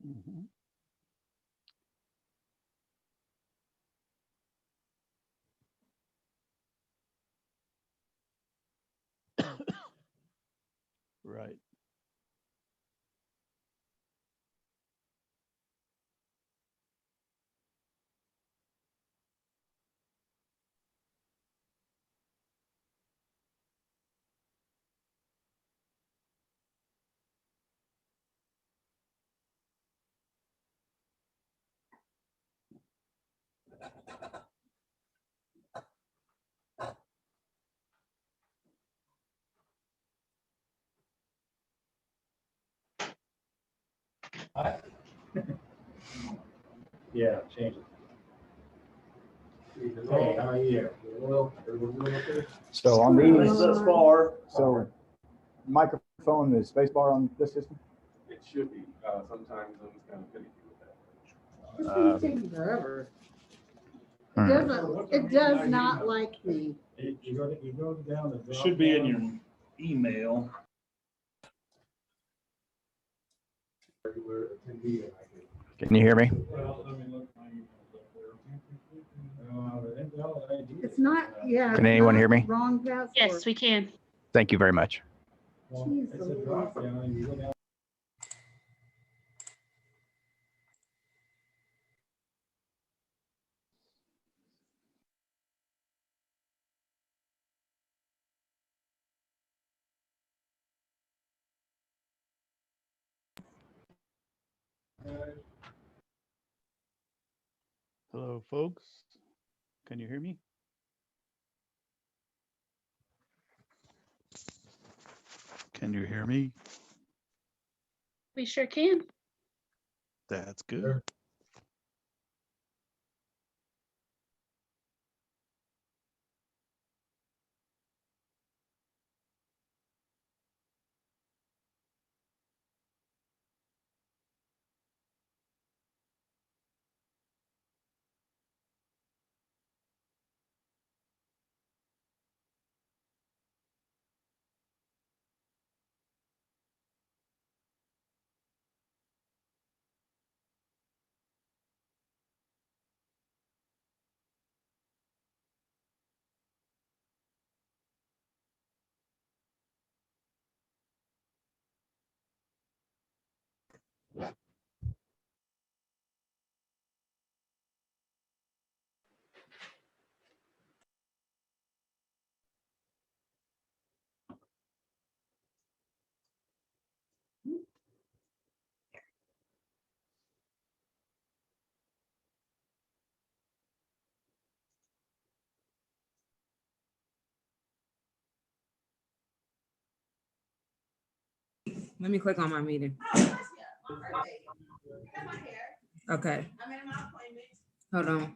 Mm-hmm. Right. Yeah, change it. Hey, how are you? Well, So on these, thus far. so microphone, the space bar on this system? It should be. Sometimes I'm kind of finicky with that. It's taking forever. It does not like me. You go down the. It should be in your email. Regular attendee and I can. Can you hear me? Well, let me look my emails up there. It's not, yeah. Can anyone hear me? Wrong password. Yes, we can. Thank you very much. Jeez, It's a drop down, you go down. Hello, folks. Can you hear me? Can you hear me? We sure can. That's good. Let me click on my meeting. Okay. Hold on.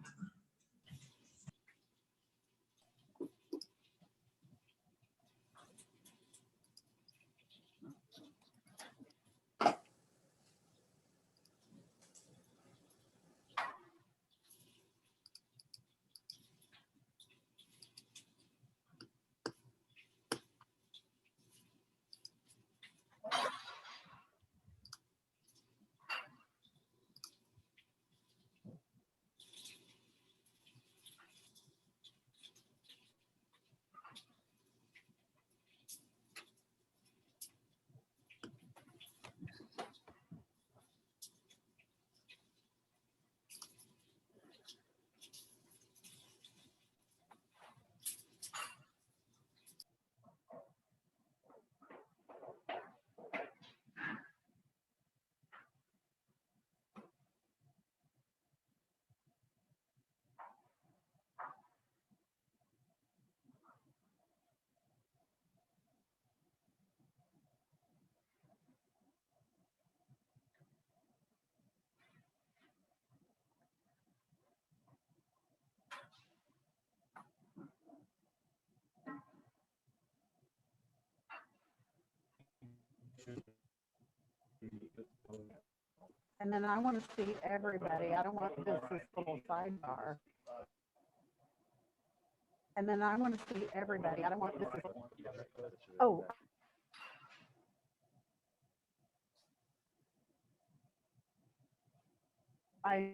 And then I want to see everybody. I don't want just this little sidebar. And then I want to see everybody. I don't want this. Oh. I,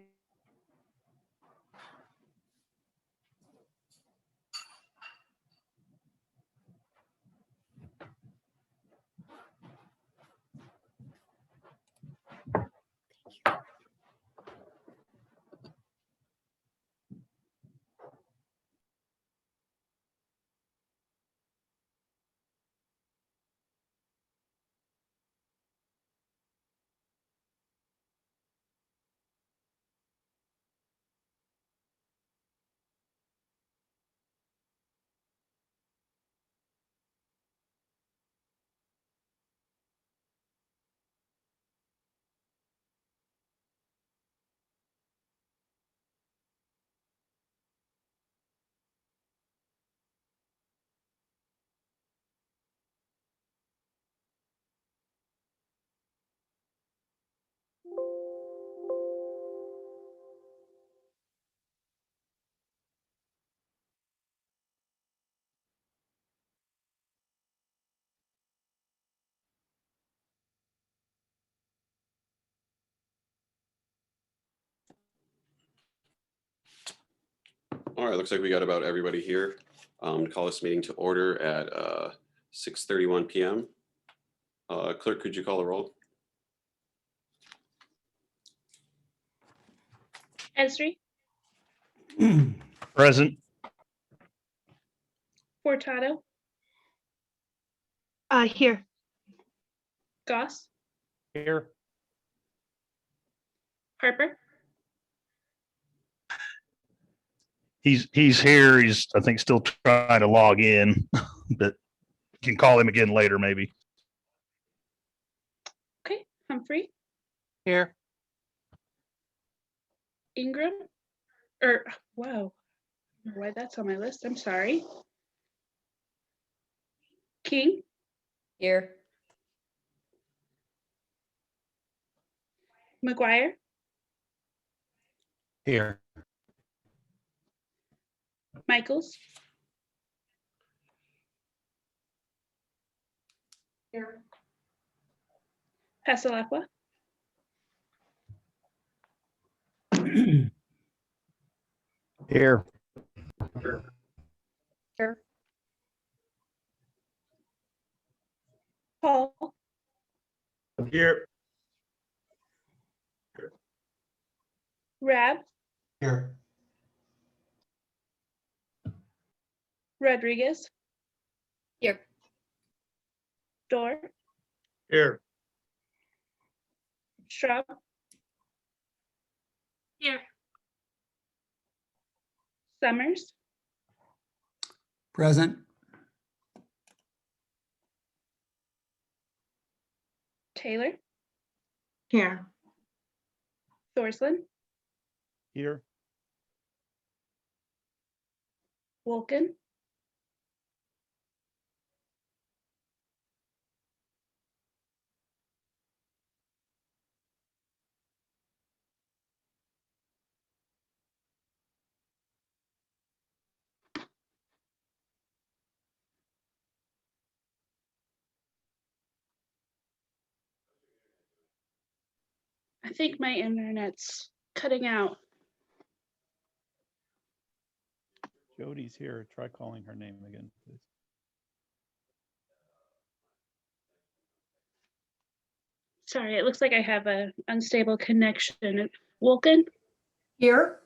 All right, looks like we got about everybody here to call this meeting to order at 6:31 p.m. Clerk, could you call the roll? Esri, Present. Furtado, Here. Goss, Here. Harper, He's here. He's, I think, still trying to log in, but you can call him again later, maybe. okay, Humphrey, Here. Ingram, wow, I don't know why that's on my list, I'm sorry. King, Here. McGuire, Here. Michaels, Here. Passalaqua, Here. here, Paul, Here. Rab, Here. Rodriguez, Here. Dorr, Here. Straub, Here. Summers, Present. Taylor, Here. Thorsland, Here. Wolken, I think my internet's cutting out. Jody's here. Try calling her name again, please. Sorry, it looks like I have an unstable connection. Wolken, Here.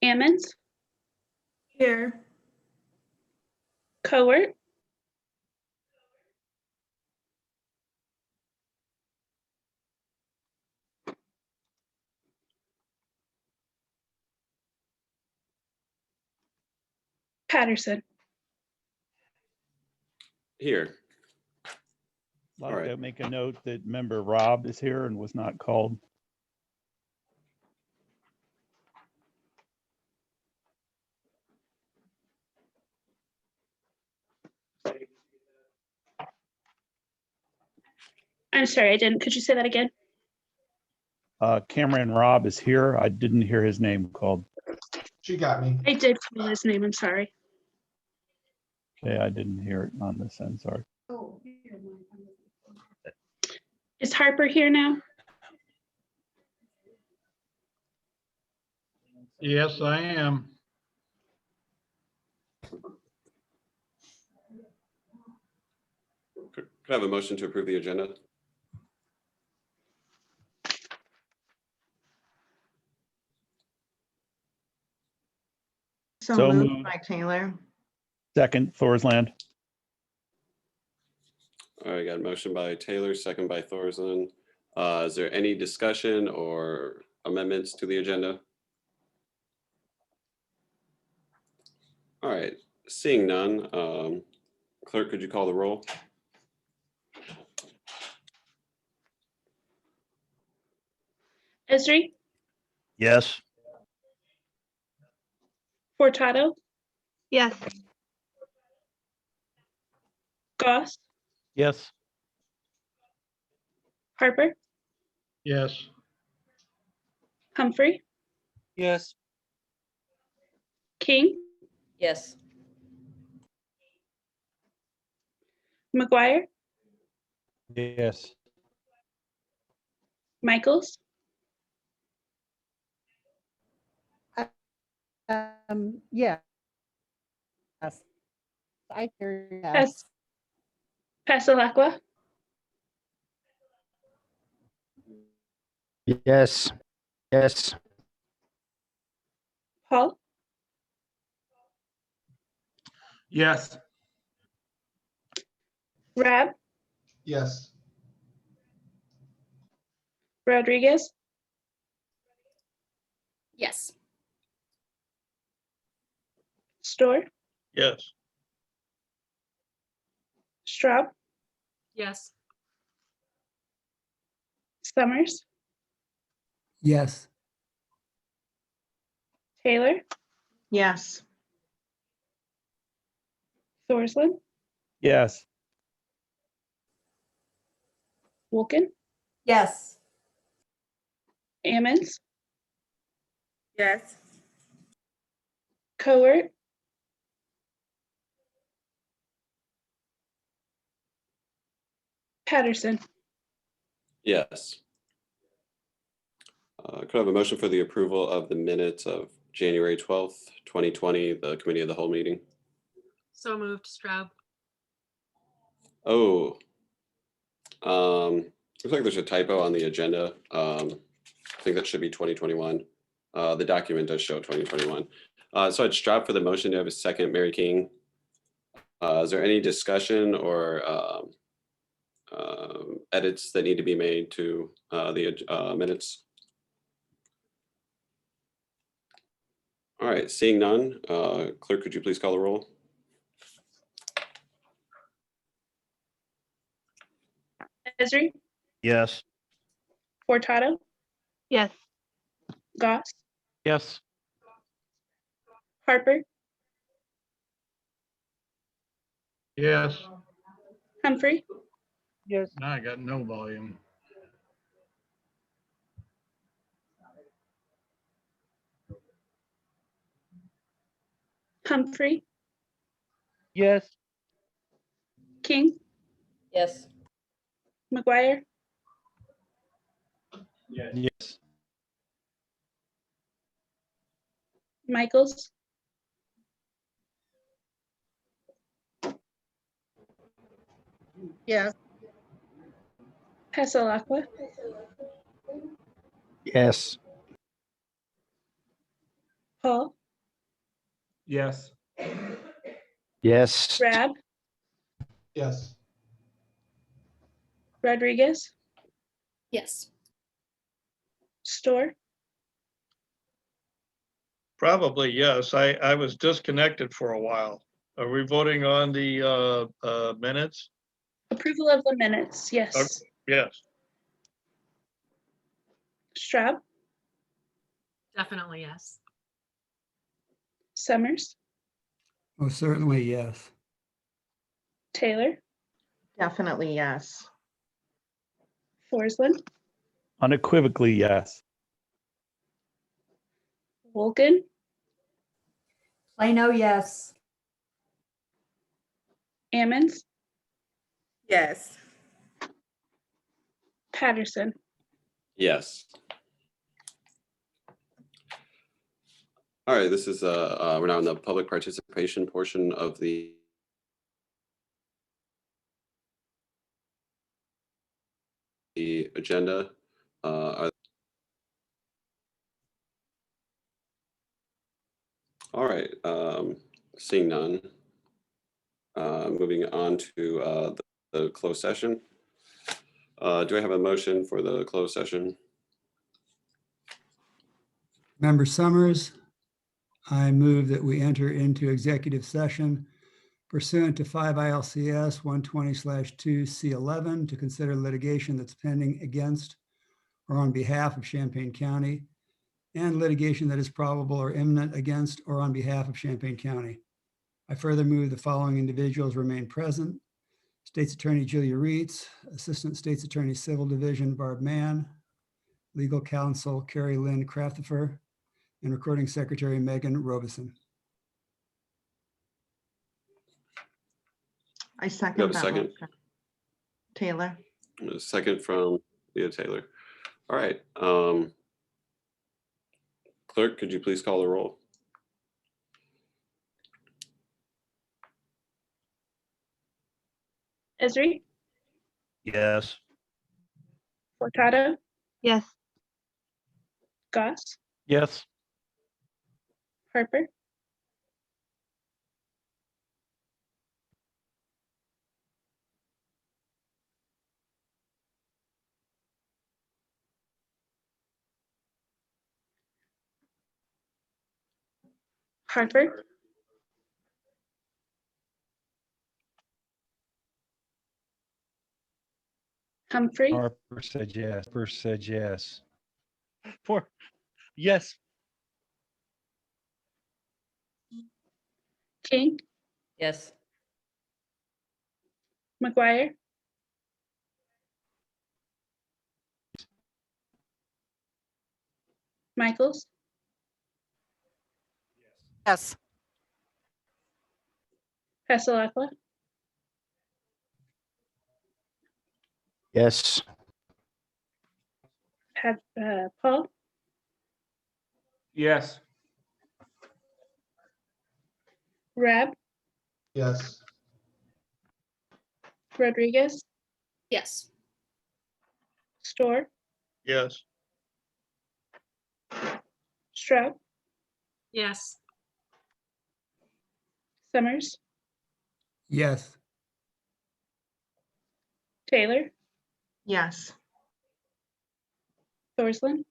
Ammons, Here. Cowart, Patterson. Here. I'd All like right. to make a note that member Rob is here and was not called. I'm sorry, I didn't. Could you say that again? Cameron Rob is here. I didn't hear his name called. She got me. I did call his name. I'm sorry. Okay, I didn't hear it on this end. Sorry. Is Harper here now? Yes, I am. Could I have a motion to approve the agenda? So So moved moved. by Taylor. Second, Thorsland. All right, got a motion by Taylor, second by Thorsland. Is there any discussion or amendments to the agenda? All right, seeing none, clerk, could you call the roll? Esri, Yes. Furtado, Yes. Goss, Yes. Harper, Yes. Humphrey, Yes. King, Yes. McGuire, Yes. Michaels, Yeah. Yes. I hear yes. Pas- Passalaqua, Yes. Yes. Paul, Yes. Rab, Yes. Rodriguez, Yes. Store, Yes. Straub, Yes. Summers, Yes. Taylor, Yes. Thorsland, Yes. Wolken, Yes. Ammons, Yes. Cowart, Patterson. Yes. Could I have a motion for the approval of the minutes of January 12th, 2020, the committee of the whole meeting? So moved, Straub. Oh, looks like there's a typo on the agenda. I think that should be 2021. The document does show 2021. So I'd strap for the motion to have a second, Mary King. Is there any discussion or edits that need to be made to the minutes? All right, seeing none, clerk, could you please call the roll? Esri, Yes. Furtado, Yes. Goss, Yes. Harper, Yes. Humphrey, Yes. Now I got no volume. Humphrey, Yes. King, Yes. McGuire, Yes. Michaels, Yes. Passalaqua, Yes. Paul, Yes. Yes. Rab, Yes. Rodriguez, Yes. Store, Probably, yes. I was disconnected for a while. Are we voting on the minutes? approval of the minutes, yes. Yes. Straub, Definitely yes. Summers, Oh, certainly, yes. Taylor, Definitely yes. Thorsland, Unequivocally, yes. Wolken, Plano, yes. Ammons, Yes. Patterson. Yes. All right, this is, we're now in the public participation portion of the agenda. All right, seeing none. Moving on to the closed session. Do I have a motion for the closed session? Member Summers, I move that we enter into executive session pursuant to 5 ILCS 120/2 C11 to consider litigation that's pending against or on behalf of Champaign County and litigation that is probable or imminent against or on behalf of Champaign County. I further move the following individuals remain present: State's Attorney Julia Reitz, Assistant State's Attorney Civil Division Barb Mann, Legal Counsel Carrie Lynn Craftifer, and Recording Secretary Megan Robeson. I You second have a that second? motion. Taylor? A second from Leah Taylor. All right. Clerk, could you please call the roll? Esri, Yes. Furtado, Yes. Goss, Yes. Harper, Harper, Humphrey, Harper said yes. Harper said yes. For, yes. King, Yes. McGuire, Michaels, Yes. Passalaqua, Yes. Paul, Yes. Rab, Yes. Rodriguez, Yes. Store, Yes. Stroud, Yes. Summers, Yes. Taylor, Yes. Thorsland,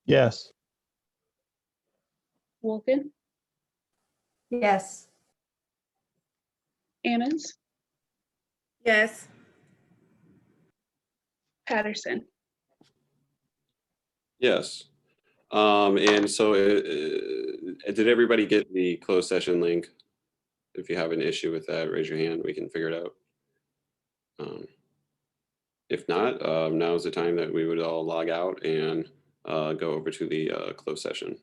Yes. Wolken, Yes. Ammons, Yes. Patterson. Yes. And so did everybody get the closed session link? If you have an issue with that, raise your hand. We can figure it out. If not, now is the time that we would all log out and go over to the closed session.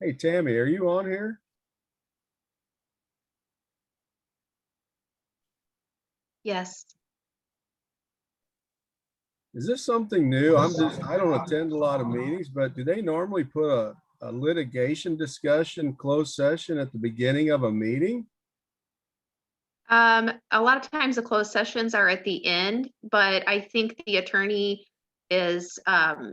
Hey, Tammy, are you on here? Yes. Is this something new? I don't attend a lot of meetings, but do they normally put a litigation discussion closed session at the beginning of a meeting? A lot of times the closed sessions are at the end, but I think the attorney is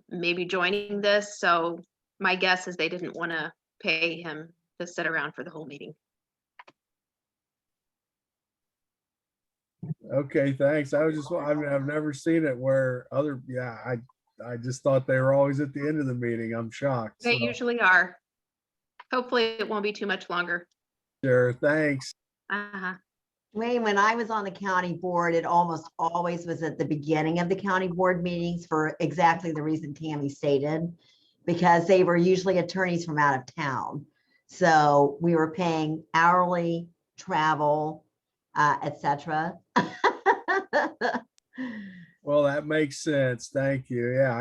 maybe joining this, so my guess is they didn't want to pay him to sit around for the whole meeting. Okay, thanks. I've never seen it where I just thought they were always at the end of the meeting. I'm shocked. They So, usually are. Hopefully it won't be too much longer. sure, thanks. Uh-huh. Wayne, when I was on the county board, it almost always was at the beginning of the county board meetings for exactly the reason Tammy stated, because they were usually attorneys from out of town. So we were paying hourly, travel, etc. Well, that makes sense. Thank you. Yeah,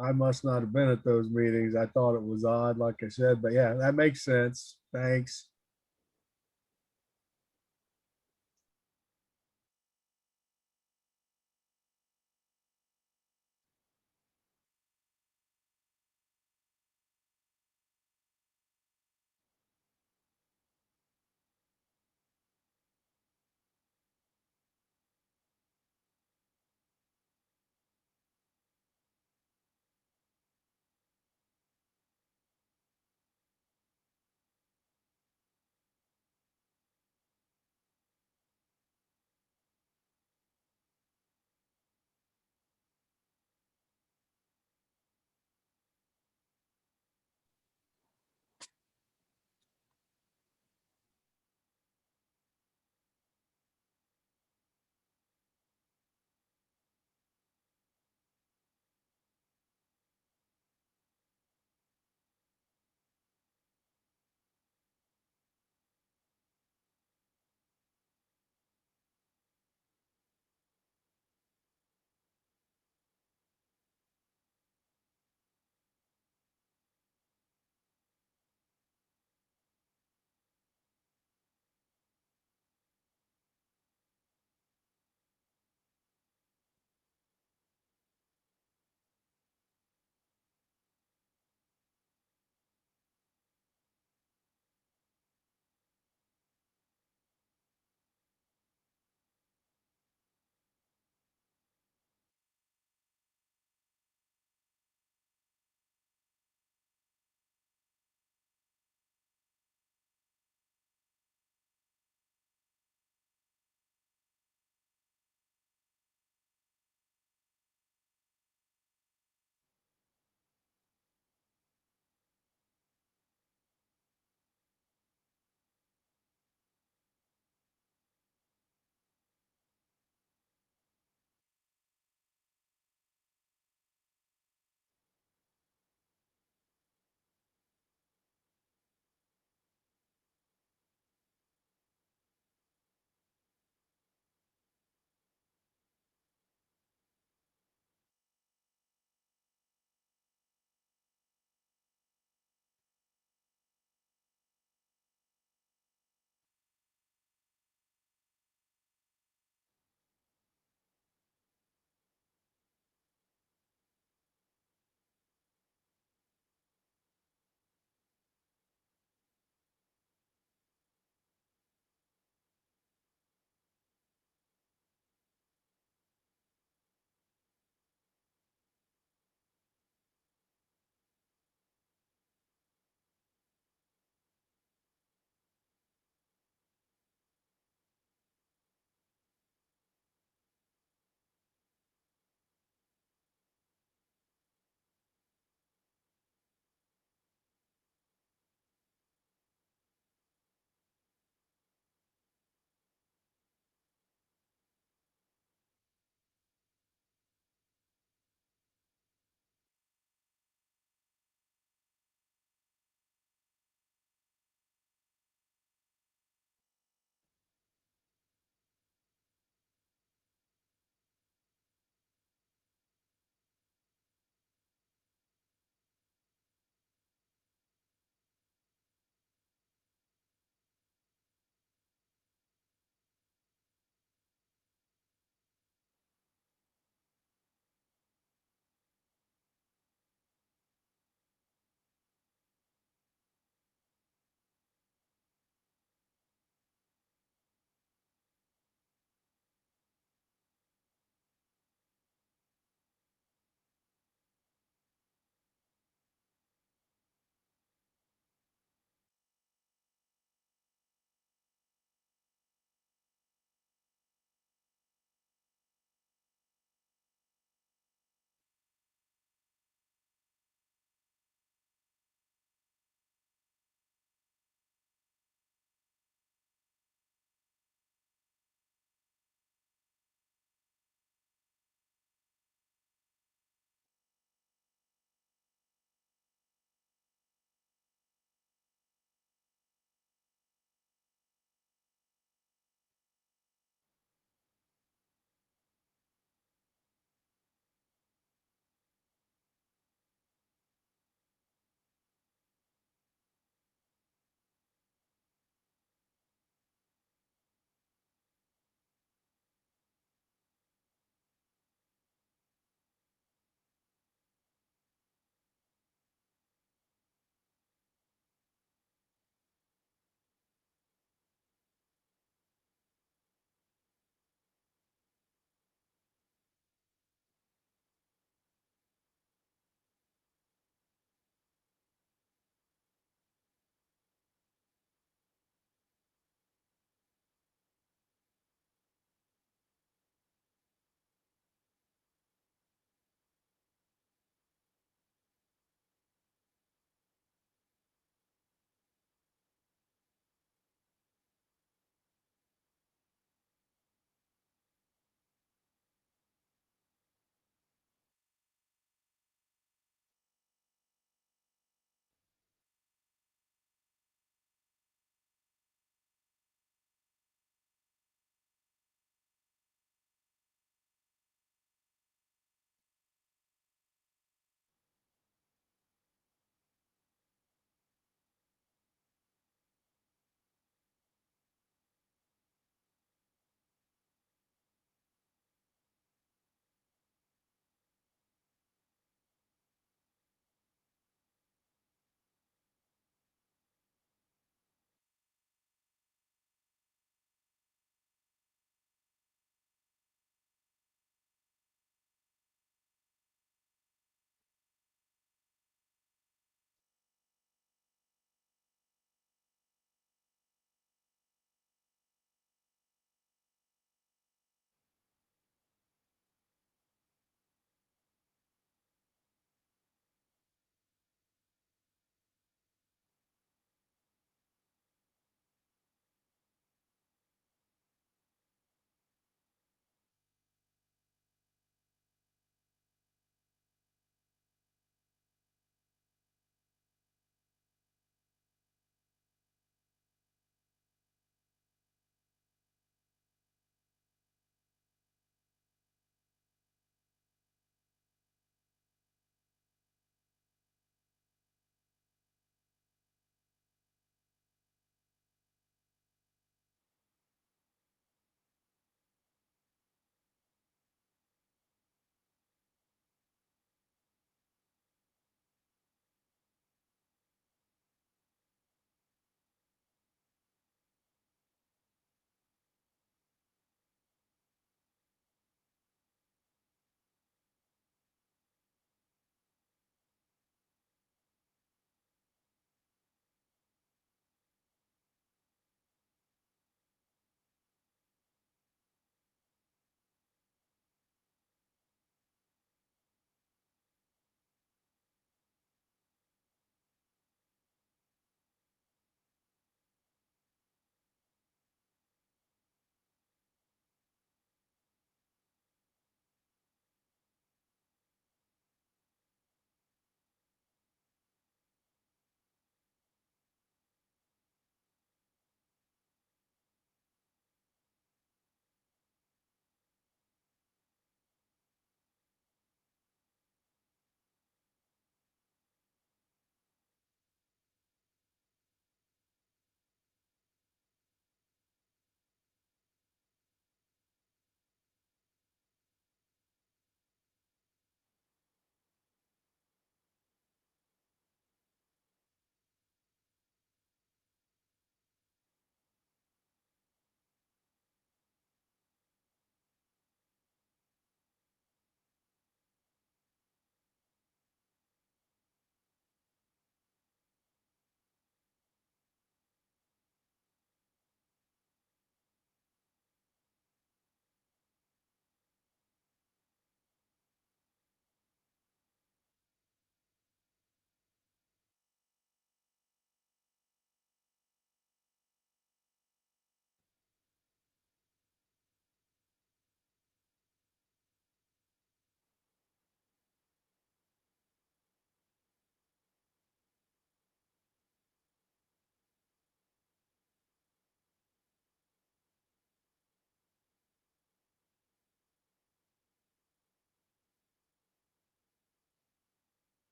I must not have been at those meetings. I thought it was odd, like I said, but yeah, that makes sense. Thanks.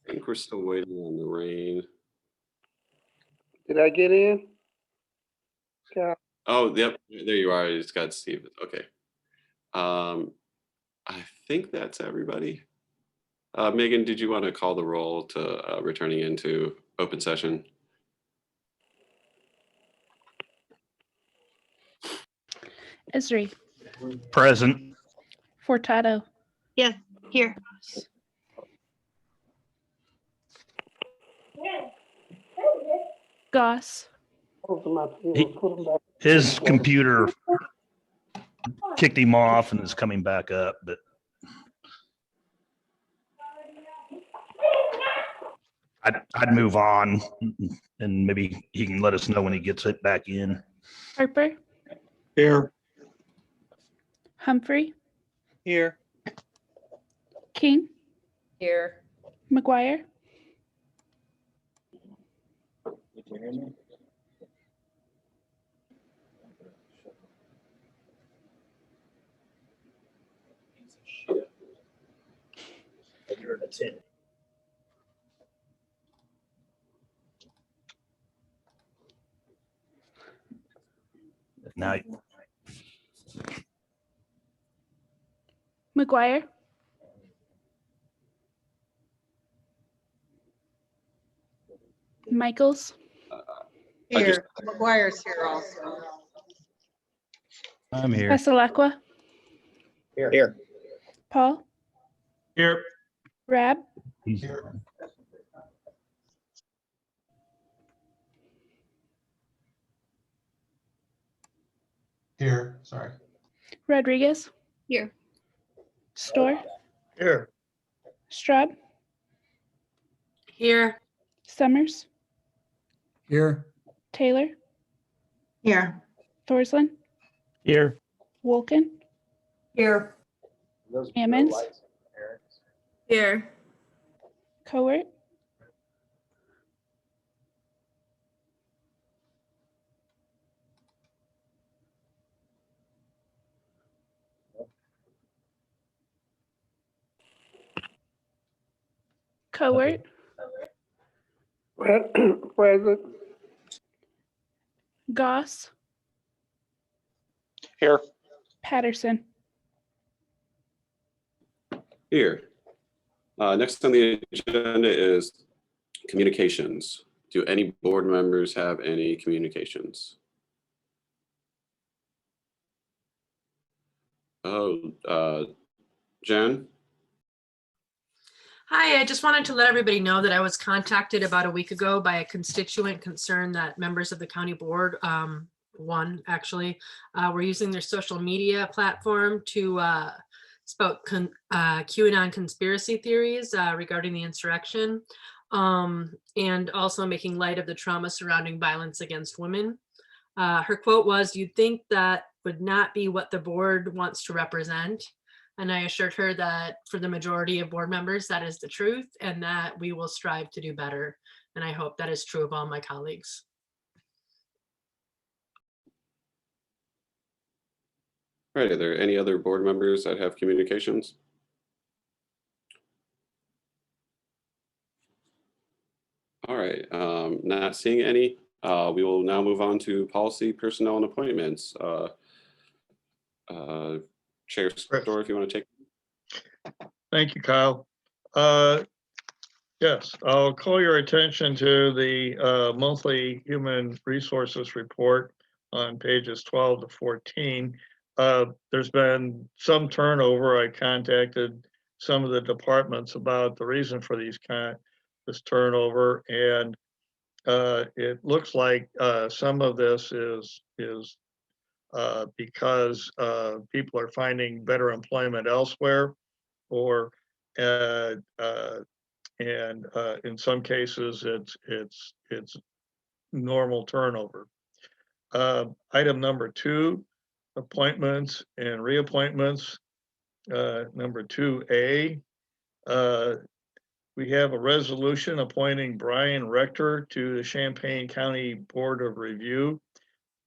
I think we're still waiting on the rain. Did I get in? Yeah. Oh, yep, there you are. I just got Steve. Okay. I think that's everybody. Megan, did you want to call the roll to returning into open session? Esri, Present. Furtado, Yes, here. Goss, Those are my pills. He- Put 'em back. His computer kicked him off and is coming back up, but I'd move on and maybe he can let us know when he gets it back in. Harper, Here. Humphrey, Here. King, Here. McGuire, Now, McGuire, Michaels, Here. McGuire's here also. I'm here. Pasalacqua, Here. Paul, Here. Rab, he's Here, sorry. Rodriguez, Here. Storr, Here. Straub, Here. Summers, Here. Taylor, Here. Thorsland, Here. Wolken, Here. Ammons, Here. Cowart, Cowart, Present. Goss, Here. Patterson. Here. Next on the agenda is communications. Do any board members have any communications? Oh, Jen? Hi, I just wanted to let everybody know that I was contacted about a week ago by a constituent concerned that members of the county board, one actually, were using their social media platform to spout QAnon conspiracy theories regarding the insurrection, and also making light of the trauma surrounding violence against women. Her quote was, "You'd think that would not be what the board wants to represent." And I assured her that for the majority of board members, that is the truth and that we will strive to do better. And I hope that is true of all my colleagues. All right, are there any other board members that have communications? All right, not seeing any. We will now move on to policy, personnel, and appointments. Chair Store, if you want to take. Thank you, Kyle. Yes, I'll call your attention to the monthly human resources report on pages 12 to 14. There's been some turnover. I contacted some of the departments about the reason for this turnover, and it looks like some of this is because people are finding better employment elsewhere, or and in some cases it's normal turnover. Item number 2, appointments and reappointments. Number 2A, we have a resolution appointing Brian Rector to the Champaign County Board of Review,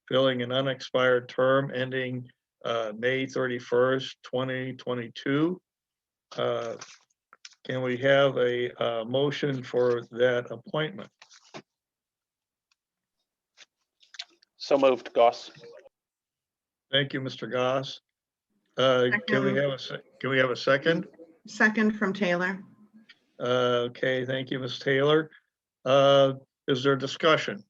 filling an unexpired term ending May 31st, 2022. Can we have a motion for that appointment? So moved, Goss. Thank you, Mr. Goss. Can we have a second? Second from Taylor. Okay, thank you, Ms. Taylor. Is there discussion?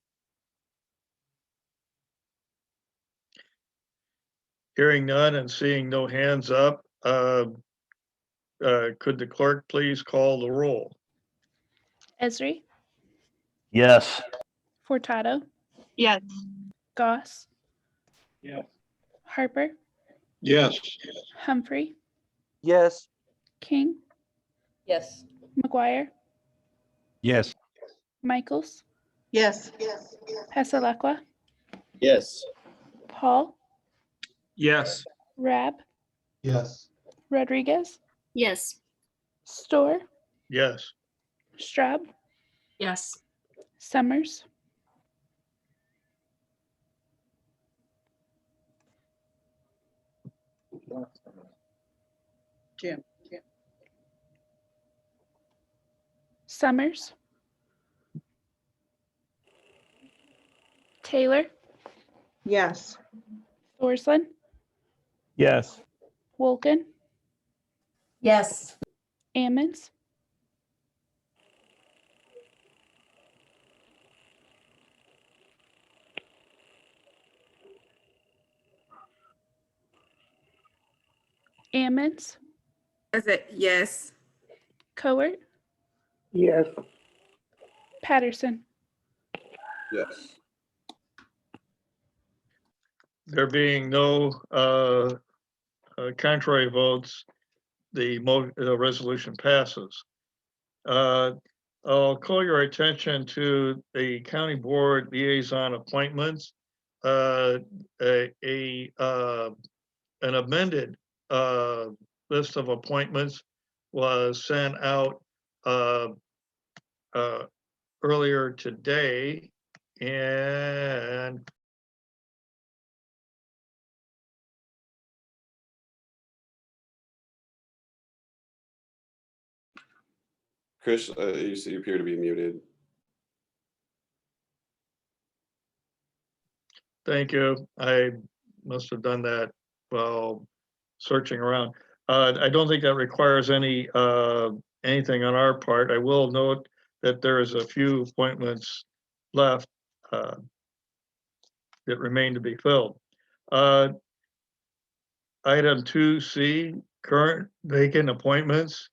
Hearing none and seeing no hands up, could the clerk please call the roll? Esri, Yes. Furtado, Yes. Goss, Yes. Harper, Yes. Humphrey, Yes. King, Yes. McGuire, Yes. Michaels, Yes. Pesalakwa, Yes. Paul, Yes. Rab, Yes. Rodriguez, Yes. Store, Yes. Straub, Yes. Summers, Jim. Summers, Taylor, Yes. Thorsland, Yes. Wolken, Yes. Ammons, Ammons, Is it yes? Cowart, Yes. Patterson. Yes. There being no contrary votes, the resolution passes. I'll call your attention to the county board liaison appointments. An amended list of appointments was sent out earlier today, and Chris, you appear to be muted. thank you. I must have done that while searching around. I don't think that requires anything on our part. I will note that there is a few appointments left that remain to be filled. Item 2C, current vacant appointments.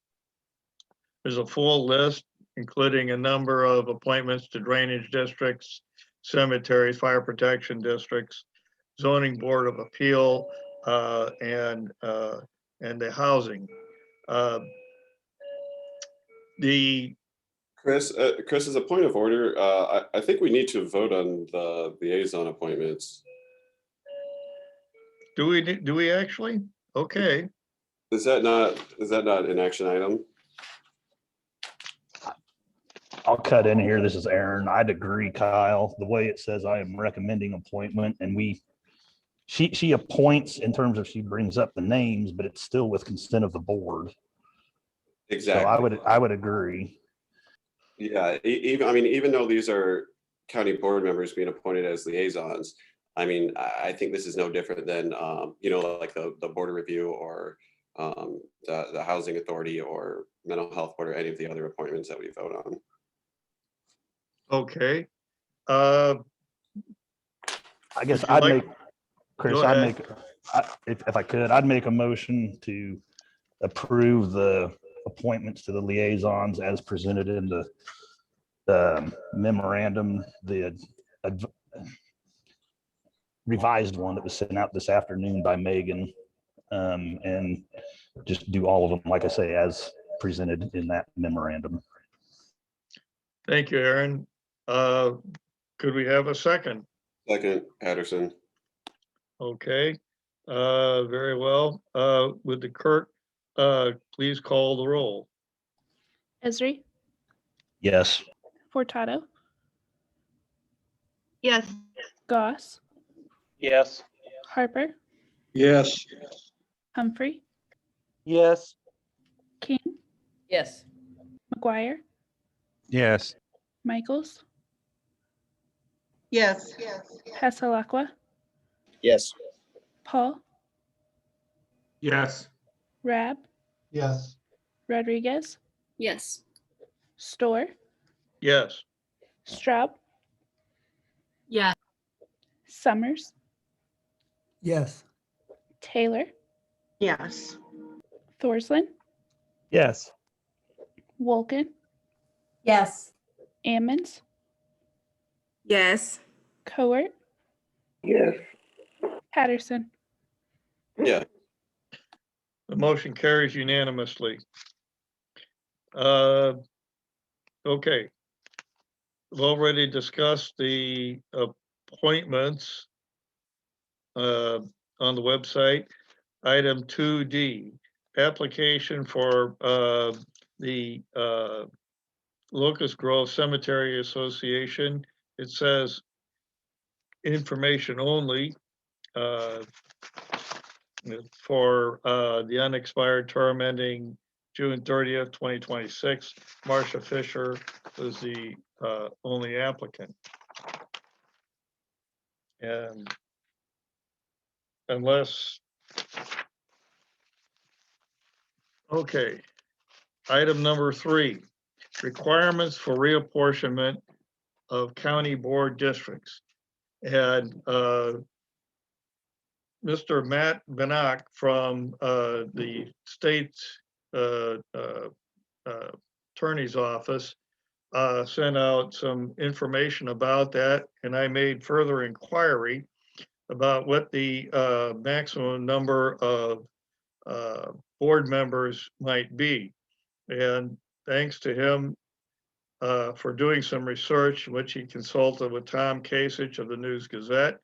There's a full list, including a number of appointments to drainage districts, cemeteries, fire protection districts, zoning board of appeal, and the housing. The Chris, as a point of order, I think we need to vote on the liaison appointments. do we actually? Okay. Is that not an action item? I'll cut in here. This is Aaron. I'd agree, Kyle. The way it says I am recommending appointment, and she appoints in terms of she brings up the names, but it's still with consent of the board. Exactly. So I would agree. Yeah, even though these are county board members being appointed as liaisons, I mean, I think this is no different than, like the board of review or the housing authority or mental health board or any of the other appointments that we vote on. Okay. I guess I'd make, Chris, if I could, I'd make a motion to approve the appointments to the liaisons as presented in the memorandum, the revised one that was sent out this afternoon by Megan, and just do all of them, like I say, as presented in that memorandum. Thank you, Aaron. Could we have a second? Second, Patterson. Okay, very well. With the clerk, please call the roll. Esri, Yes. Furtado, Yes. Goss, Yes. Harper, Yes. Humphrey, Yes. King, Yes. McGuire, Yes. Michaels, Yes. Hasalakwa, Yes. Paul, Yes. Rab, Yes. Rodriguez, Yes. Storr, Yes. Straub, Yeah. Summers, Yes. Taylor, Yes. Thorsland, Yes. Wolken, Yes. Ammons, Yes. Coert, Yes. Patterson. Yeah. The motion carries unanimously. Okay. We've already discussed the appointments on the website. Item 2D, application for the Locust Grove Cemetery Association. It says information only for the unexpired term ending June 30th, 2026. Marcia Fisher is the only applicant. And unless, okay. Item number 3, requirements for reapportionment of county board districts. And Mr. Matt Benak from the state's attorney's office sent out some information about that, and I made further inquiry about what the maximum number of board members might be. And thanks to him for doing some research, which he consulted with Tom Kasich of the News Gazette,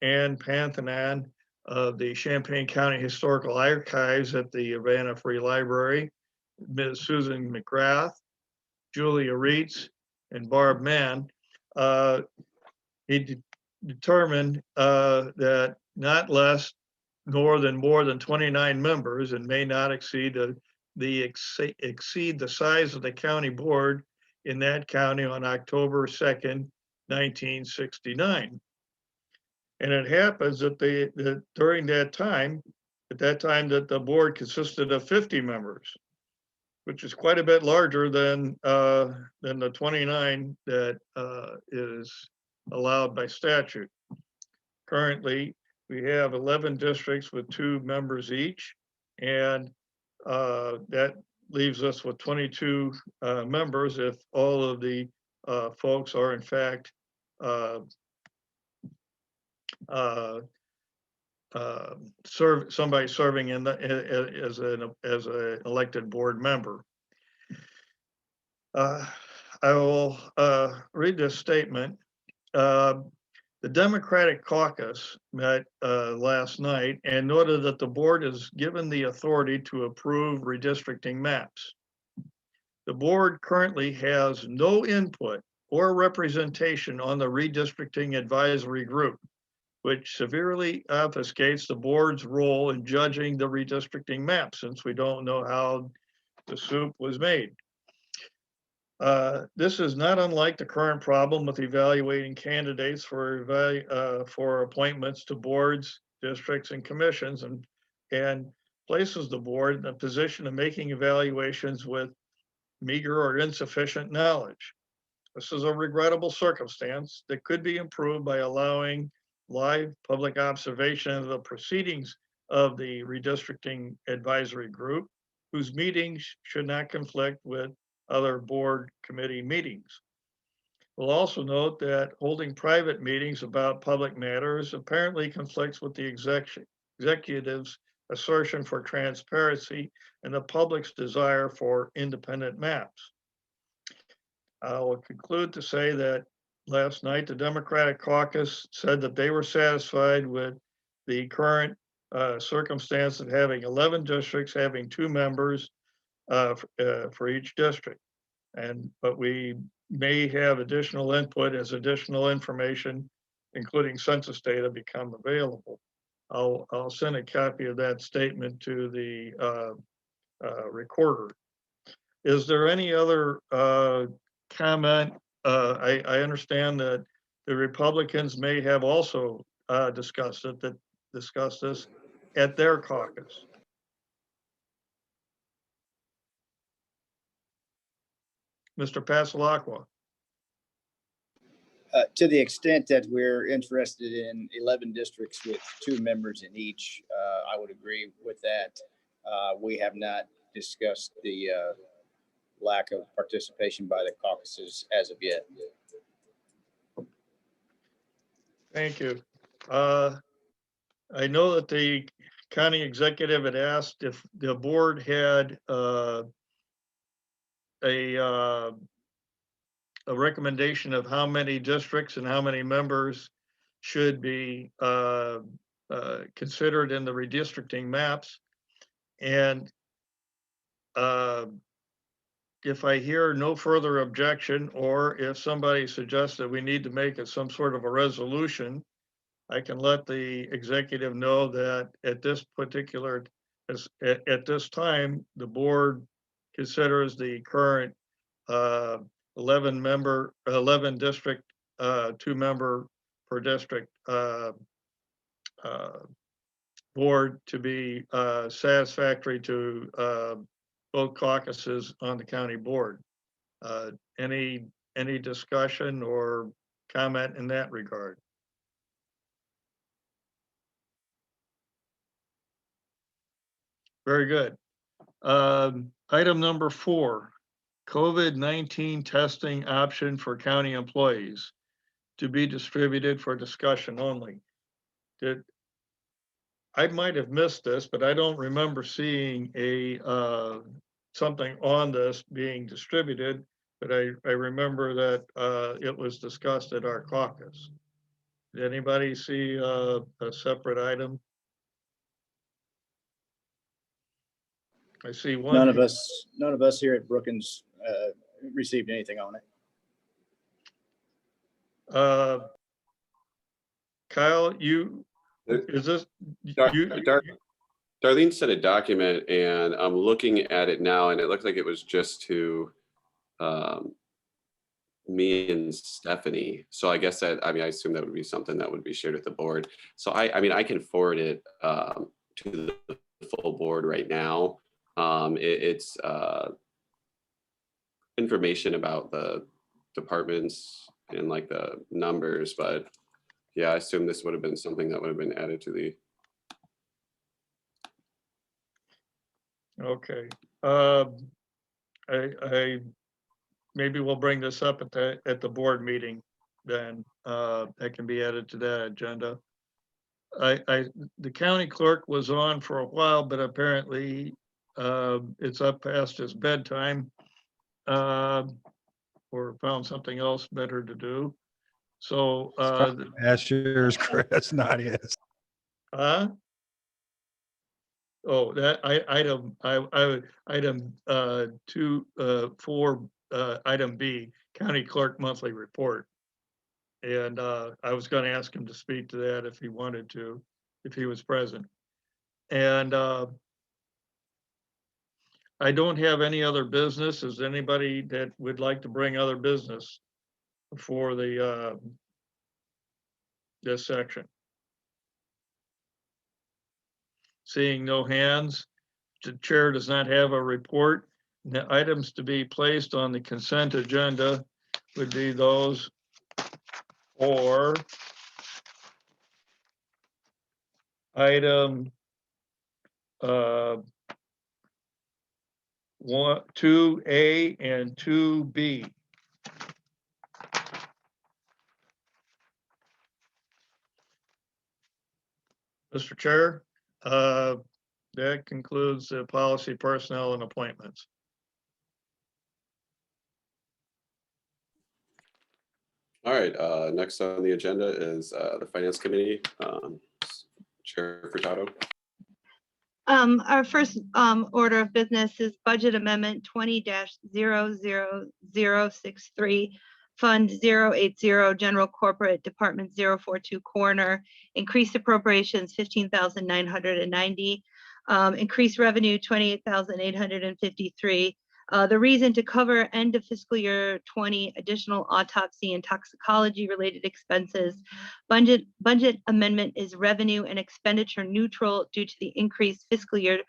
and Pantheon of the Champaign County Historical Archives at the Urbana Free Library, Ms. Susan McGrath, Julia Reitz, and Barb Mann. He determined that not less nor than more than 29 members and may not exceed the size of the county board in that county on October 2nd, 1969. And it happens that during that time, at that time that the board consisted of 50 members, which is quite a bit larger than the 29 that is allowed by statute. Currently, we have 11 districts with 2 members each, and that leaves us with 22 members if all of the folks are in fact somebody serving in the, as an elected board member. I will read this statement. The Democratic Caucus met last night and noted that the board is given the authority to approve redistricting maps. The board currently has no input or representation on the redistricting advisory group, which severely obfuscates the board's role in judging the redistricting map, since we don't know how the soup was made. This is not unlike the current problem with evaluating candidates for appointments to boards, districts, and commissions, and places the board in a position of making evaluations with meager or insufficient knowledge. This is a regrettable circumstance that could be improved by allowing live public observation of the proceedings of the redistricting advisory group, whose meetings should not conflict with other board committee meetings. We'll also note that holding private meetings about public matters apparently conflicts with the executive's assertion for transparency and the public's desire for independent maps. I will conclude to say that last night, the Democratic Caucus said that they were satisfied with the current circumstance of having 11 districts, having 2 members for each district. But we may have additional input as additional information, including census data, become available. I'll send a copy of that statement to the recorder. Is there any other comment? I understand that the Republicans may have also discussed this at their caucus. Mr. Pasalacqua. To the extent that we're interested in 11 districts with 2 members in each, I would agree with that. We have not discussed the lack of participation by the caucuses as of yet. Thank you. I know that the county executive had asked if the board had a recommendation of how many districts and how many members should be considered in the redistricting maps. And if I hear no further objection, or if somebody suggests that we need to make it some sort of a resolution, I can let the executive know that at this particular, at this time, the board considers the current 11 district, 2 member per district board to be satisfactory to both caucuses on the county board. Any discussion or comment in that regard? Very good. Item number 4, COVID-19 testing option for county employees to be distributed for discussion only. I might have missed this, but I don't remember seeing something on this being distributed, but I remember that it was discussed at our caucus. Did anybody see a separate item? I see one. None of us here at Brookings received anything on it. Kyle, is this Darlene sent a document and I'm looking at it now and it looked like it was just to me and Stephanie. So I guess that, I assume that would be something that would be shared with the board. So I can forward it to the full board right now. It's information about the departments and like the numbers, but yeah, I assume this would have been something that would have been added to the. Okay. maybe we'll bring this up at the board meeting, then, that can be added to that agenda. The county clerk was on for a while, but apparently, it's up past his bedtime. Or found something else better to do. So, That's yours, Chris, not his. huh? Oh, that item 4, item B, county clerk monthly report. And I was going to ask him to speak to that if he wanted to, if he was present. And I don't have any other business. Is anybody that would like to bring other business for the this section? Seeing no hands, the chair does not have a report. The items to be placed on the consent agenda would be those for item 2A and 2B. Mr. Chair, that concludes the policy, personnel, and appointments. All right, next on the agenda is the Finance Committee. Chair Furtado. Our first order of business is Budget Amendment 20-00063, Fund 080, General Corporate Department 042 Coroner, increased appropriations 15,990, increased revenue 28,853. The reason to cover end of fiscal year 20 additional autopsy and toxicology related expenses. Budget amendment is revenue and expenditure neutral due to the increased fiscal year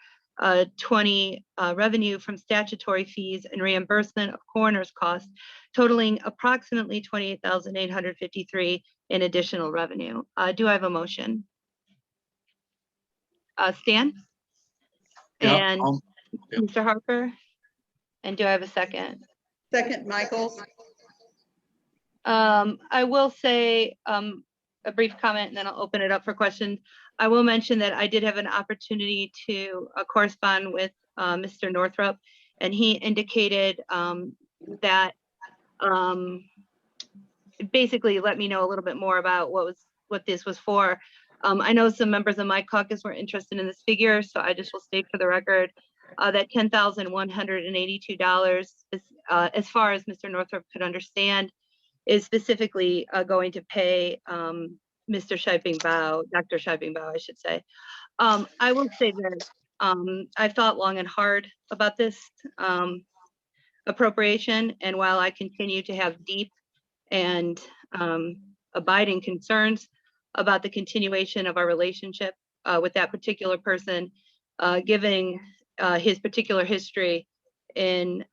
20 revenue from statutory fees and reimbursement of coroner's costs, totaling approximately 28,853 in additional revenue. Do I have a motion? Stan? Yeah, And Mr. Harper? And do I have a second? Second, Michaels. I will say a brief comment and then I'll open it up for questions. I will mention that I did have an opportunity to correspond with Mr. Northrup, and he indicated that basically let me know a little bit more about what this was for. I know some members of my caucus were interested in this figure, so I just will state for the record that $10,182, as far as Mr. Northrup could understand, is specifically going to pay Mr. Shiping-Bow, Dr. Shiping-Bow, I should say. I will say that I've thought long and hard about this appropriation, and while I continue to have deep and abiding concerns about the continuation of our relationship with that particular person, giving his particular history in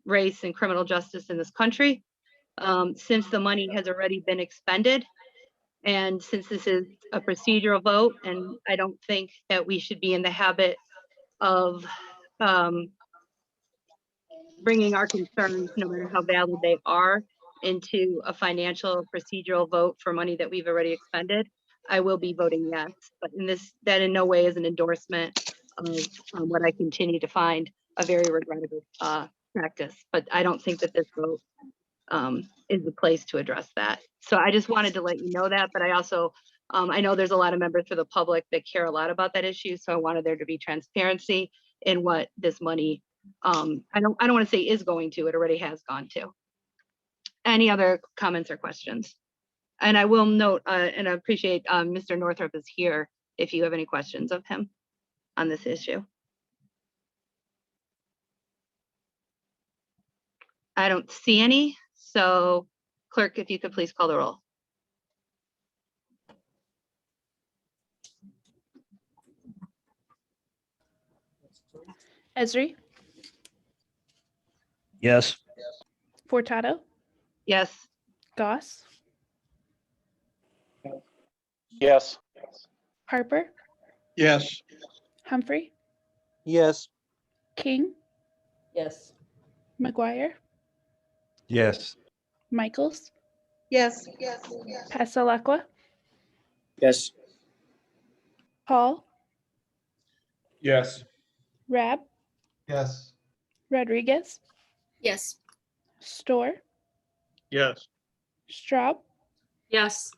race and criminal justice in this country, since the money has already been expended, and since this is a procedural vote, and I don't think that we should be in the habit of bringing our concerns, no matter how valid they are, into a financial procedural vote for money that we've already expended, I will be voting yes. But that in no way is an endorsement of what I continue to find a very regrettable practice. But I don't think that this vote is the place to address that. So I just wanted to let you know that, but I also, I know there's a lot of members for the public that care a lot about that issue. So I wanted there to be transparency in what this money, I don't want to say is going to, it already has gone to. Any other comments or questions? And I will note, and I appreciate Mr. Northrup is here if you have any questions of him on this issue. I don't see any. So clerk, if you could please call the roll. Esri, Yes. Furtado, Yes. Goss, Yes. Harper, Yes. Humphrey, Yes. King, Yes. McGuire, Yes. Michaels, Yes. Passalaqua, Yes. Paul, Yes. Rab, Yes. Rodriguez, Yes. Store, Yes. Straub, Yes.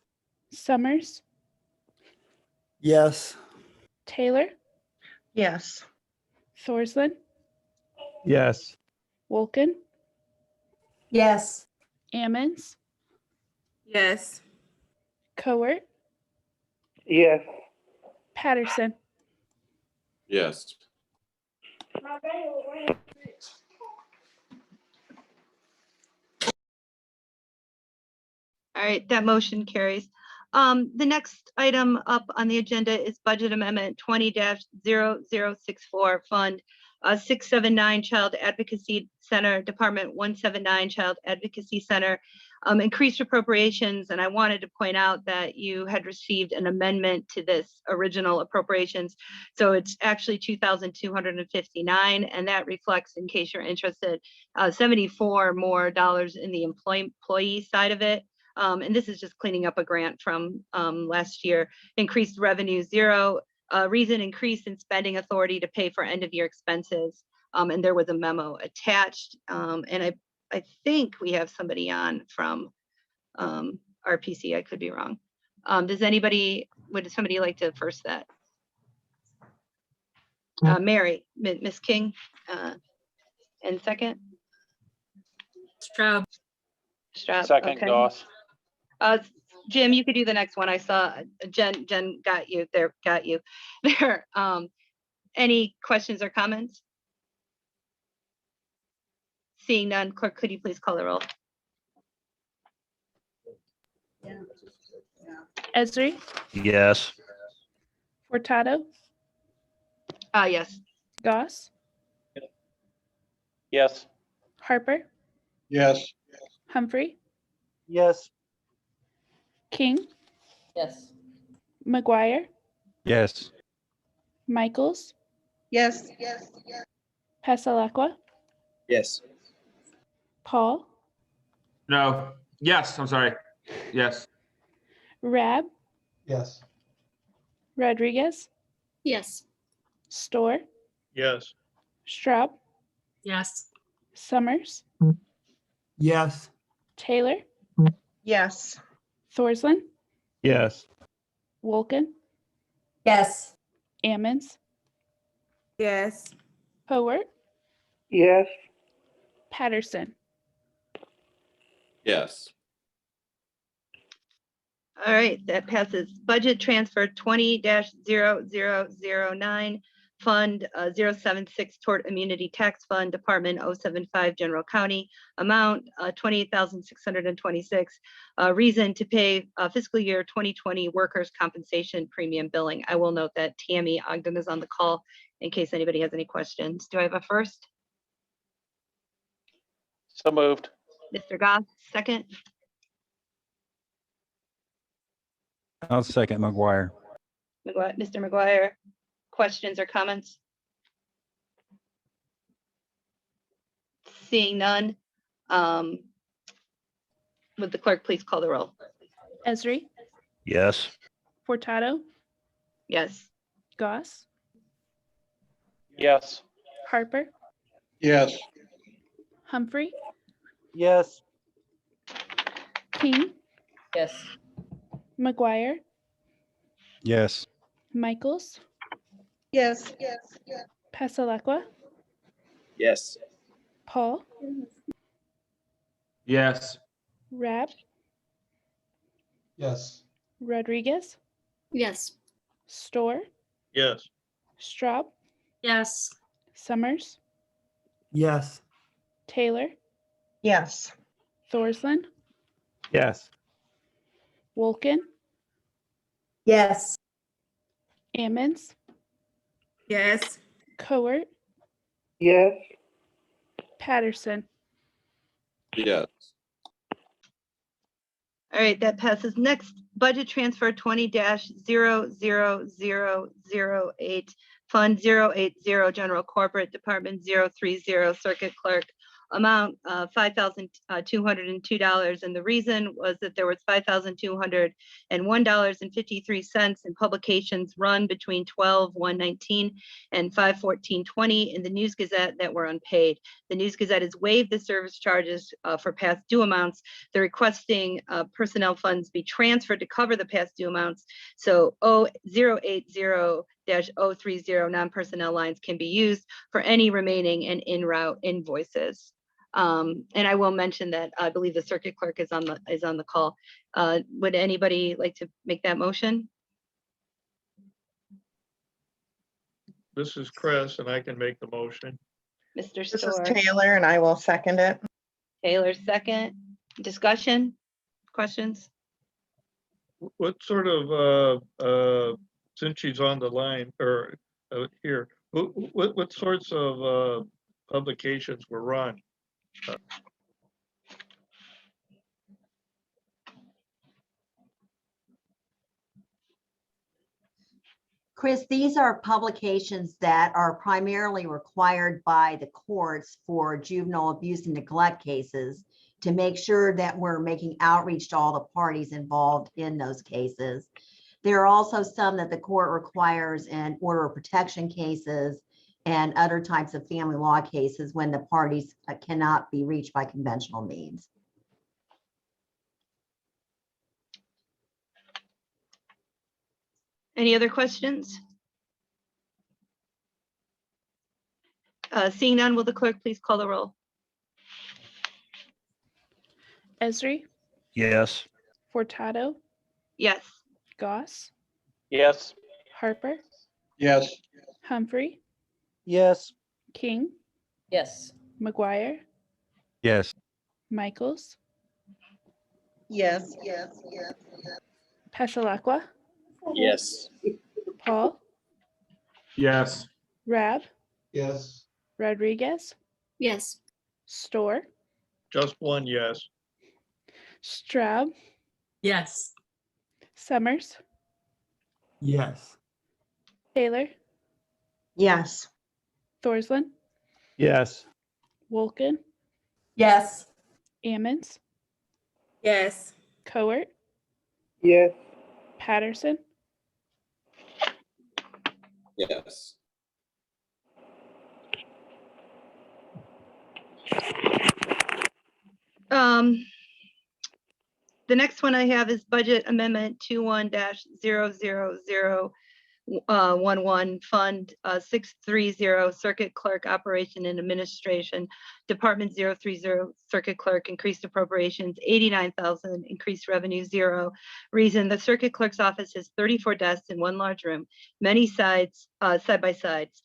Summers, Yes. Taylor, Yes. Thorsland, Yes. Wolken, Yes. Ammons, Yes. Cowart, Yes. Patterson. Yes. All right, that motion carries. The next item up on the agenda is budget amendment 20-0064 Fund 679 Child Advocacy Center, Department 179 Child Advocacy Center. Increased appropriations, and I wanted to point out that you had received an amendment to this original appropriations. So it's actually 2,259, and that reflects, in case you're interested, 74 more dollars in the employee side of it. And this is just cleaning up a grant from last year. Increased revenue 0, reason increase in spending authority to pay for end of year expenses. And there was a memo attached. And I think we have somebody on from RPC. I could be wrong. Would somebody like to first that? Mary, Miss King, and second? Straub. Straub, Second, okay. Goss. Jim, you could do the next one. I saw Jen got you there, there. Any questions or comments? Seeing none, clerk, could you please call the roll? Esri, Yes. Furtado, Yes. Goss, Yes. Harper, Yes. Humphrey, Yes. King, Yes. McGuire, Yes. Michaels, Yes. Passalaqua, Yes. Paul, No. Yes, I'm sorry. Yes. Rab, Yes. Rodriguez, Yes. Store, Yes. Straub, Yes. Summers, Yes. Taylor, Yes. Thorsland, Yes. Wolken, Yes. Ammons, Yes. Howard, Yes. Patterson. Yes. All right, that passes. Budget transfer 20-0009, Fund 076 Tort Immunity Tax Fund, Department 075 General County, amount 28,626. Reason to pay fiscal year 2020 workers' compensation premium billing. I will note that Tammy Ogden is on the call in case anybody has any questions. Do I have a first? So moved. Mr. Goss, second. I'll second McGuire. Mr. McGuire, questions or comments? Seeing none, would the clerk please call the roll? Esri, Yes. Furtado, Yes. Goss, Yes. Harper, Yes. Humphrey, Yes. King, Yes. McGuire, Yes. Michaels, Yes. Passalaqua, Yes. Paul, Yes. Rab, Yes. Rodriguez, Yes. Store, Yes. Straub, Yes. Summers, Yes. Taylor, Yes. Thorsland, Yes. Wolken, Yes. Ammons, Yes. Cowart, Yes. Patterson. Yes. All right, that passes. Next, budget transfer 20-00008, Fund 080, General Corporate, Department 030, Circuit Clerk, amount $5,202. And the reason was that there was $5,201.53 in publications run between 12/1/19 and 5/14/20 in the News Gazette that were unpaid. The News Gazette has waived the service charges for past due amounts. They're requesting personnel funds be transferred to cover the past due amounts. So 080-030 non-personnel lines can be used for any remaining and in route invoices. And I will mention that I believe the circuit clerk is on the call. Would anybody like to make that motion? This is Chris, and I can make the motion. Mr. This is Storr. Taylor and I will second it. Taylor, second. Discussion? Questions? What sort of, since she's on the line or here, what sorts of publications were run? Chris, these are publications that are primarily required by the courts for juvenile abuse and neglect cases to make sure that we're making outreach to all the parties involved in those cases. There are also some that the court requires in order of protection cases and other types of family law cases when the parties cannot be reached by conventional means. Any other questions? Seeing none, will the clerk please call the roll? Esri, Yes. Furtado, Yes. Goss, Yes. Harper, Yes. Humphrey, Yes. King, Yes. McGuire, Yes. Michaels, Yes. Peshalacqua, Yes. Paul, Yes. Rab, Yes. Rodriguez, Yes. Storr, Just one yes. Straub, Yes. Summers, Yes. Taylor, Yes. Thorsland, Yes. Wolken, Yes. Ammons, Yes. Coert, Yes. Patterson, Yes. The next one I have is budget amendment 21-00011 fund 630 circuit clerk operation and administration department 030 circuit clerk increased appropriations 89,000 increased revenue 0. Reason: the circuit clerk's office has 34 desks in one large room, many sides side by sides.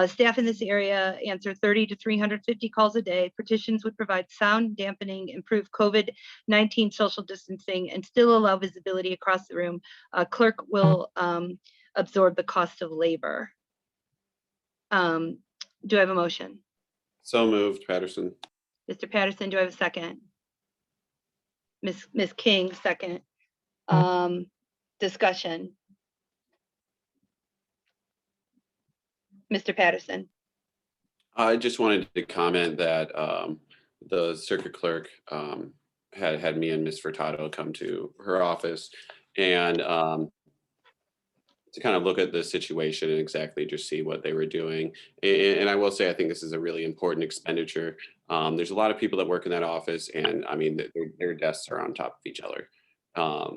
Staff in this area answer 30 to 350 calls a day. Partitions would provide sound dampening, improve COVID-19 social distancing, and still allow visibility across the room. Clerk will absorb the cost of labor. Do I have a motion? So moved, Patterson. Mr. Patterson, do I have a second? Ms. King, second. Discussion. Mr. Patterson. I just wanted to comment that the circuit clerk had me and Ms. Furtado come to her office and to kind of look at the situation and exactly just see what they were doing. And I will say, I think this is a really important expenditure. There's a lot of people that work in that office, and I mean, their desks are on top of each other. I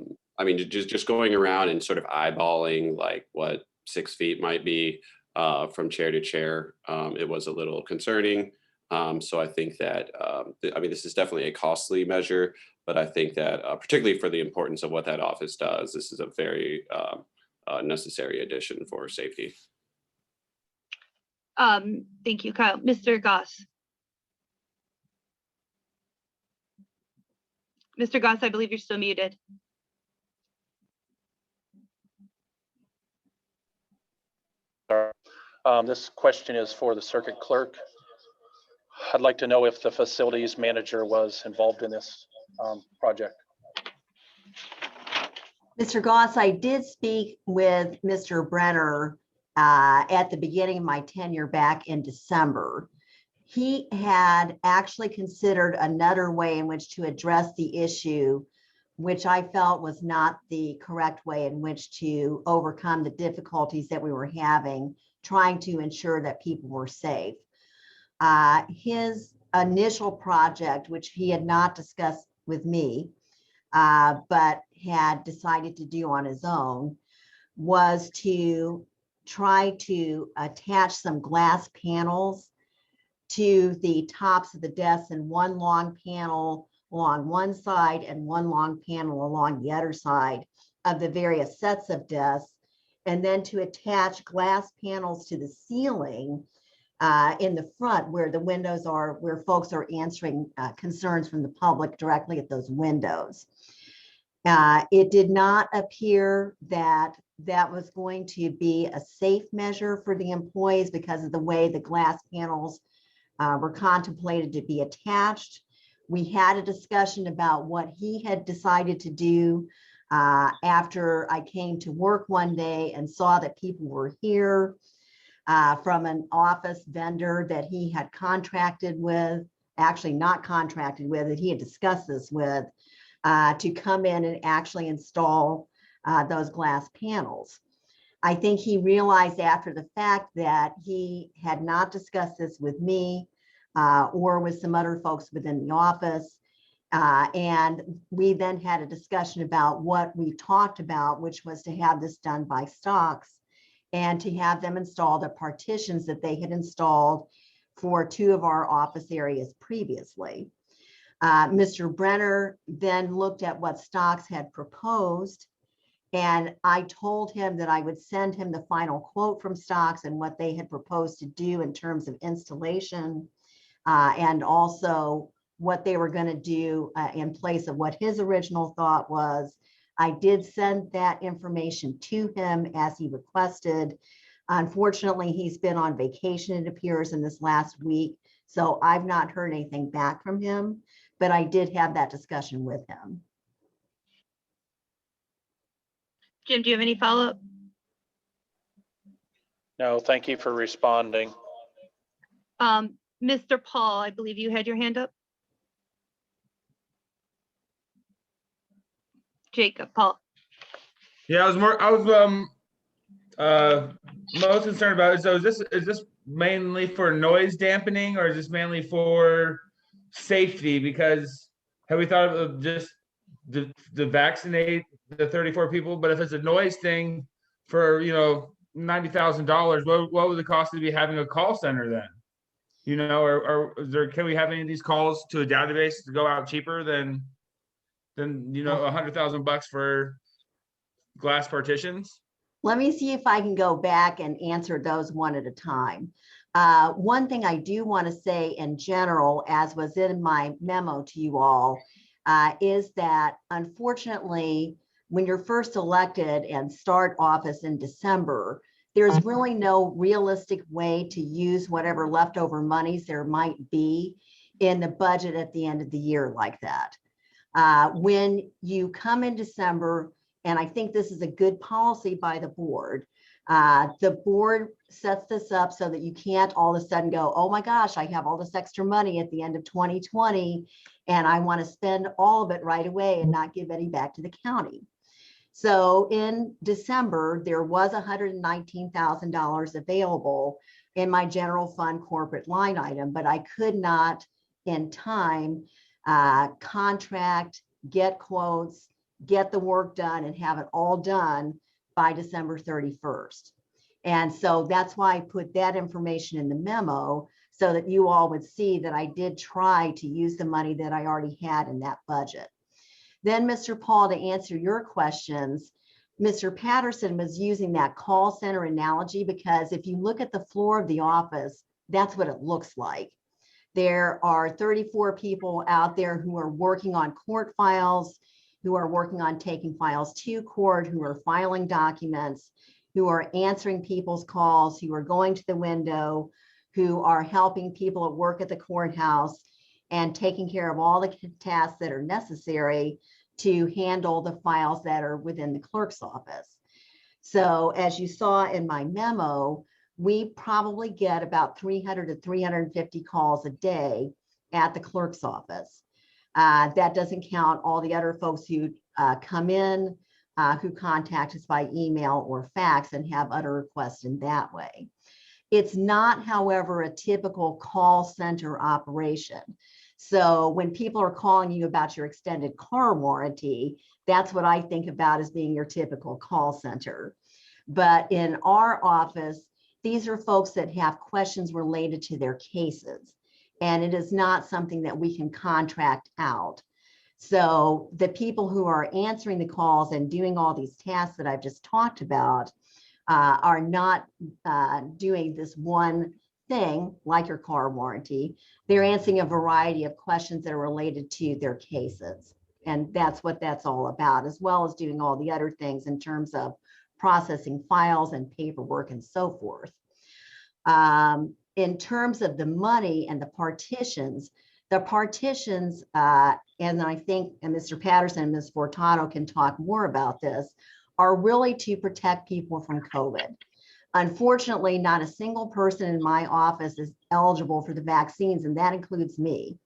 mean, just going around and sort of eyeballing like what 6 feet might be from chair to chair, it was a little concerning. So I think that, I mean, this is definitely a costly measure, but I think that particularly for the importance of what that office does, this is a very necessary addition for safety. Thank you, Kyle. Mr. Goss. Mr. Goss, I believe you're still muted. This question is for the circuit clerk. I'd like to know if the facilities manager was involved in this project. Mr. Goss, I did speak with Mr. Brenner at the beginning of my tenure back in December. He had actually considered another way in which to address the issue, which I felt was not the correct way in which to overcome the difficulties that we were having, trying to ensure that people were safe. His initial project, which he had not discussed with me, but had decided to do on his own, was to try to attach some glass panels to the tops of the desks, and one long panel along one side and one long panel along the other side of the various sets of desks, and then to attach glass panels to the ceiling in the front where the windows are, where folks are answering concerns from the public directly at those windows. It did not appear that that was going to be a safe measure for the employees because of the way the glass panels were contemplated to be attached. We had a discussion about what he had decided to do after I came to work one day and saw that people were here from an office vendor that he had contracted with, actually not contracted with, that he had discussed this with, to come in and actually install those glass panels. I think he realized after the fact that he had not discussed this with me or with some other folks within the office. And we then had a discussion about what we talked about, which was to have this done by Stocks and to have them install the partitions that they had installed for 2 of our office areas previously. Mr. Brenner then looked at what Stocks had proposed, and I told him that I would send him the final quote from Stocks and what they had proposed to do in terms of installation, and also what they were going to do in place of what his original thought was. I did send that information to him as he requested. Unfortunately, he's been on vacation, it appears, in this last week, so I've not heard anything back from him, but I did have that discussion with him. Jim, do you have any follow-up? No, thank you for responding. Mr. Paul, I believe you had your hand up. Jacob, Paul. Yeah, I was most concerned about it. So is this mainly for noise dampening, or is this mainly for safety? Because have we thought of just to vaccinate the 34 people? But if it's a noise thing for, you know, $90,000, what would the cost of be having a call center then? You know, or is there, can we have any of these calls to a database to go out cheaper than you know, $100,000 for glass partitions? Let me see if I can go back and answer those one at a time. One thing I do want to say in general, as was in my memo to you all, is that unfortunately, when you're first elected and start office in December, there's really no realistic way to use whatever leftover monies there might be in the budget at the end of the year like that. When you come in December, and I think this is a good policy by the board sets this up so that you can't all of a sudden go, oh my gosh, I have all this extra money at the end of 2020, and I want to spend all of it right away and not give any back to the county. So in December, there was $119,000 available in my general fund corporate line item, but I could not in time contract, get quotes, get the work done, and have it all done by December 31st. And so that's why I put that information in the memo so that you all would see that I did try to use the money that I already had in that budget. Then, Mr. Paul, to answer your questions, Mr. Patterson was using that call center analogy because if you look at the floor of the office, that's what it looks like. There are 34 people out there who are working on court files, who are working on taking files to court, who are filing documents, who are answering people's calls, who are going to the window, who are helping people at work at the courthouse and taking care of all the tasks that are necessary to handle the files that are within the clerk's office. So as you saw in my memo, we probably get about 300 to 350 calls a day at the clerk's office. That doesn't count all the other folks who come in, who contact us by email or fax and have other requests in that way. It's not, however, a typical call center operation. So when people are calling you about your extended car warranty, that's what I think about as being your typical call center. But in our office, these are folks that have questions related to their cases, and it is not something that we can contract out. So the people who are answering the calls and doing all these tasks that I've just talked about are not doing this one thing like your car warranty. They're answering a variety of questions that are related to their cases. And that's what that's all about, as well as doing all the other things in terms of processing files and paperwork and so forth. In terms of the money and the partitions, and I think, and Mr. Patterson and Ms. Fortato can talk more about this, are really to protect people from COVID. Unfortunately, not a single person in my office is eligible for the vaccines, and that includes me.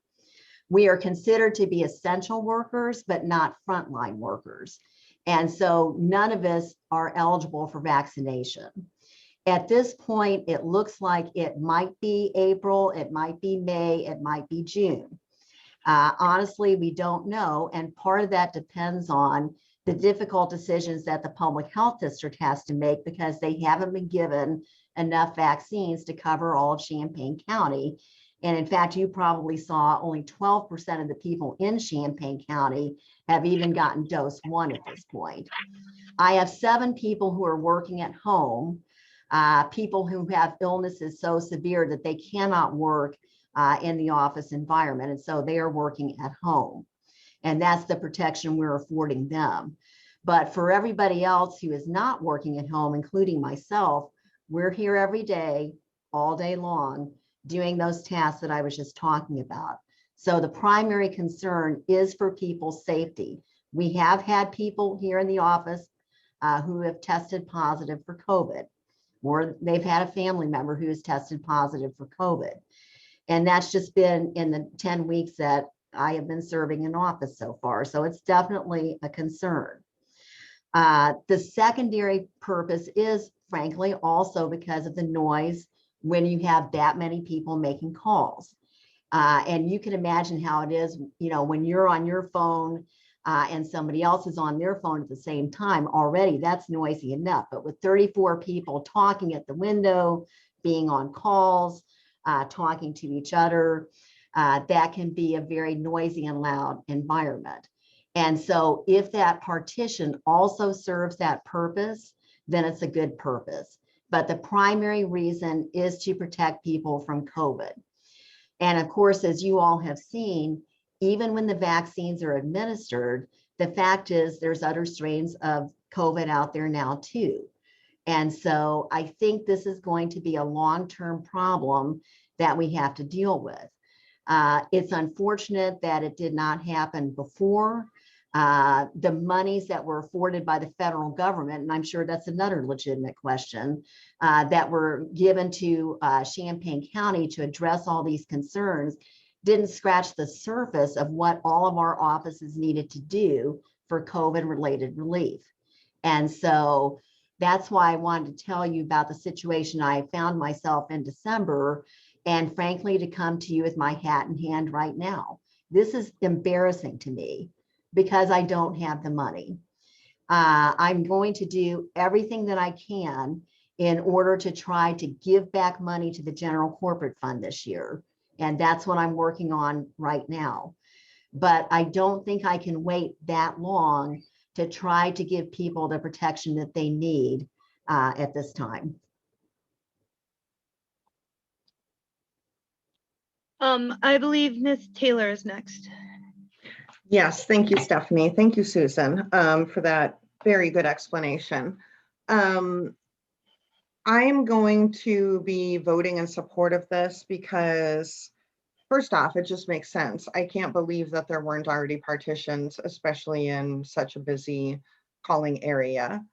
We are considered to be essential workers, but not frontline workers. And so none of us are eligible for vaccination. At this point, it looks like it might be April, it might be May, it might be June. Honestly, we don't know. And part of that depends on the difficult decisions that the public health district has to make, because they haven't been given enough vaccines to cover all of Champaign County. And in fact, you probably saw only 12% of the people in Champaign County have even gotten dose 1 at this point. I have 7 people who are working at home, people who have illnesses so severe that they cannot work in the office environment. And so they are working at home. And that's the protection we're affording them. But for everybody else who is not working at home, including myself, we're here every day, all day long, doing those tasks that I was just talking about. So the primary concern is for people's safety. We have had people here in the office who have tested positive for COVID, or they've had a family member who has tested positive for COVID. And that's just been in the 10 weeks that I have been serving in office so far. So it's definitely a concern. The secondary purpose is, frankly, also because of the noise when you have that many people making calls. And you can imagine how it is, you know, when you're on your phone and somebody else is on their phone at the same time already, that's noisy enough. But with 34 people talking at the window, being on calls, talking to each other, that can be a very noisy and loud environment. And so if that partition also serves that purpose, then it's a good purpose. But the primary reason is to protect people from COVID. And of course, as you all have seen, even when the vaccines are administered, the fact is there's other strains of COVID out there now too. And so I think this is going to be a long-term problem that we have to deal with. It's unfortunate that it did not happen before. The monies that were afforded by the federal government, and I'm sure that's another legitimate question, that were given to Champaign County to address all these concerns, didn't scratch the surface of what all of our offices needed to do for COVID-related relief. And so that's why I wanted to tell you about the situation I found myself in December, and frankly, to come to you with my hat in hand right now. This is embarrassing to me because I don't have the money. I'm going to do everything that I can in order to try to give back money to the general corporate fund this year. And that's what I'm working on right now. But I don't think I can wait that long to try to give people the protection that they need at this time. I believe Ms. Taylor is next. Yes, thank you, Stephanie. Thank you, Susan, for that very good explanation. I'm going to be voting in support of this because, first off, it just makes sense. I can't believe that there weren't already partitions, especially in such a busy calling area.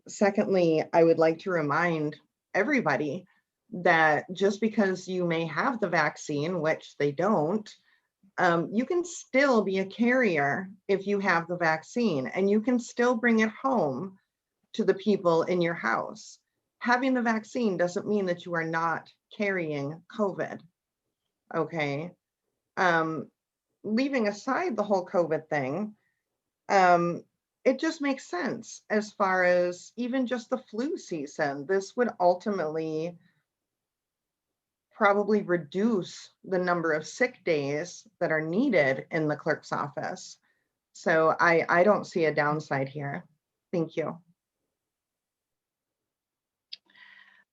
Secondly, I would like to remind everybody that just because you may have the vaccine, which they don't, you can still be a carrier if you have the vaccine, and you can still bring it home to the people in your house. Having the vaccine doesn't mean that you are not carrying COVID. Okay. Leaving aside the whole COVID thing, it just makes sense as far as even just the flu season. This would ultimately probably reduce the number of sick days that are needed in the clerk's office. So I don't see a downside here. Thank you.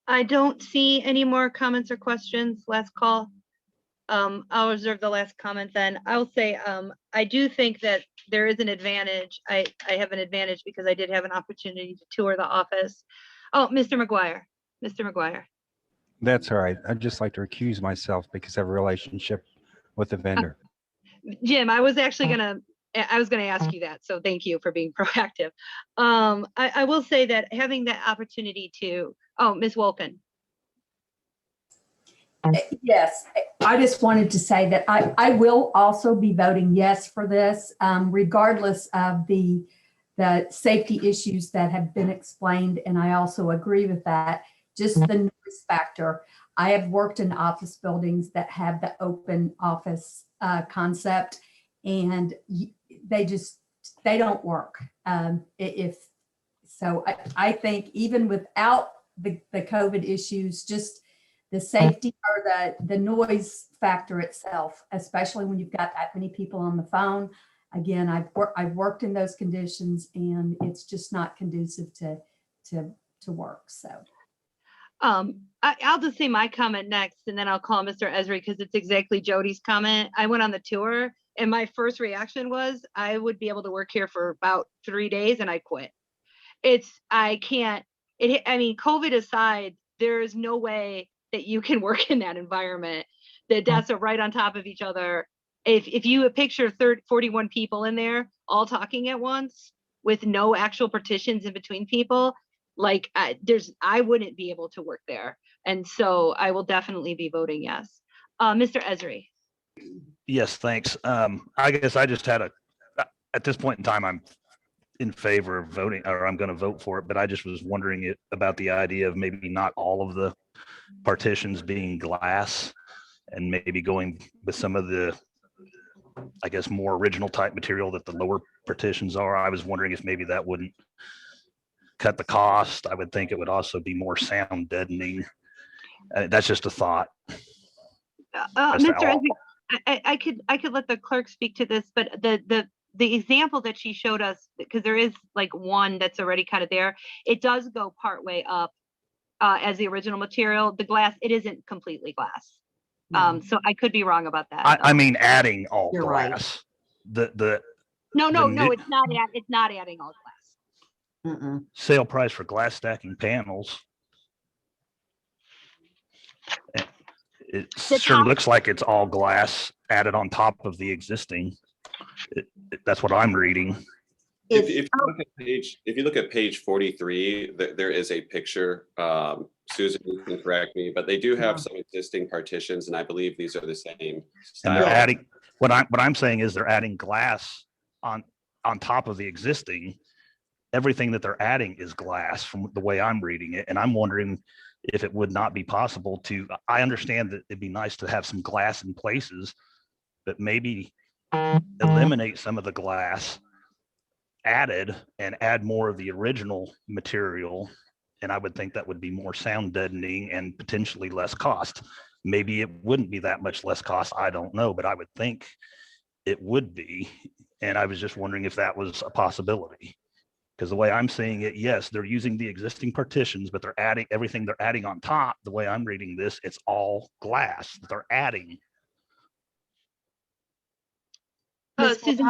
I don't see any more comments or questions. Last call. I'll reserve the last comment then. I'll say, I do think that there is an advantage. I have an advantage because I did have an opportunity to tour the office. Oh, Mr. McGuire, Mr. McGuire. That's all right. I'd just like to recuse myself because I have a relationship with the vendor. Jim, I was actually gonna ask you that. So thank you for being proactive. I will say that having that opportunity to, oh, Ms. Wolken. Yes, I just wanted to say that I will also be voting yes for this, regardless of the safety issues that have been explained. And I also agree with that. Just the noise factor. I have worked in office buildings that have the open office concept, and they don't work. I think even without the COVID issues, just the safety or the noise factor itself, especially when you've got that many people on the phone. Again, I've worked in those conditions, and it's just not conducive to work. So. I'll just say my comment next, and then I'll call Mr. Esri because it's exactly Jody's comment. I went on the tour, and my first reaction was I would be able to work here for about 3 days, and I quit. I mean, COVID aside, there is no way that you can work in that environment. The desks are right on top of each other. If you picture 41 people in there all talking at once with no actual partitions in between people, like I wouldn't be able to work there. And so I will definitely be voting yes. Mr. Esri. Yes, thanks. I guess I just had at this point in time, I'm in favor of voting, or I'm going to vote for it, but I just was wondering about the idea of maybe not all of the partitions being glass, and maybe going with some of the, I guess, more original type material that the lower partitions are. I was wondering if maybe that wouldn't cut the cost. I would think it would also be more sound deadening. That's just a thought. Mr. Esri, I could let the clerk speak to this, but the example that she showed us, because there is like one that's already kind of there, it does go part way up as the original material. The glass, it isn't completely glass. So I could be wrong about that. I mean, adding all You're glass. right. No, it's not adding all glass. Sale price for glass stacking panels. It sure looks like it's all glass added on top of the existing. That's what I'm reading. If you look at page 43, there is a picture. Susan, you can correct me, but they do have some existing partitions, and I believe these are the same style. And they're adding, what I'm saying is they're adding glass on top of the existing. Everything that they're adding is glass from the way I'm reading it. And I'm wondering if it would not be possible to, I understand that it'd be nice to have some glass in places, but maybe eliminate some of the glass added and add more of the original material. And I would think that would be more sound deadening and potentially less cost. Maybe it wouldn't be that much less cost. I don't know, but I would think it would be. And I was just wondering if that was a possibility. Because the way I'm seeing it, yes, they're using the existing partitions, but they're adding everything they're adding on top. The way I'm reading this, it's all glass that they're adding. Susan,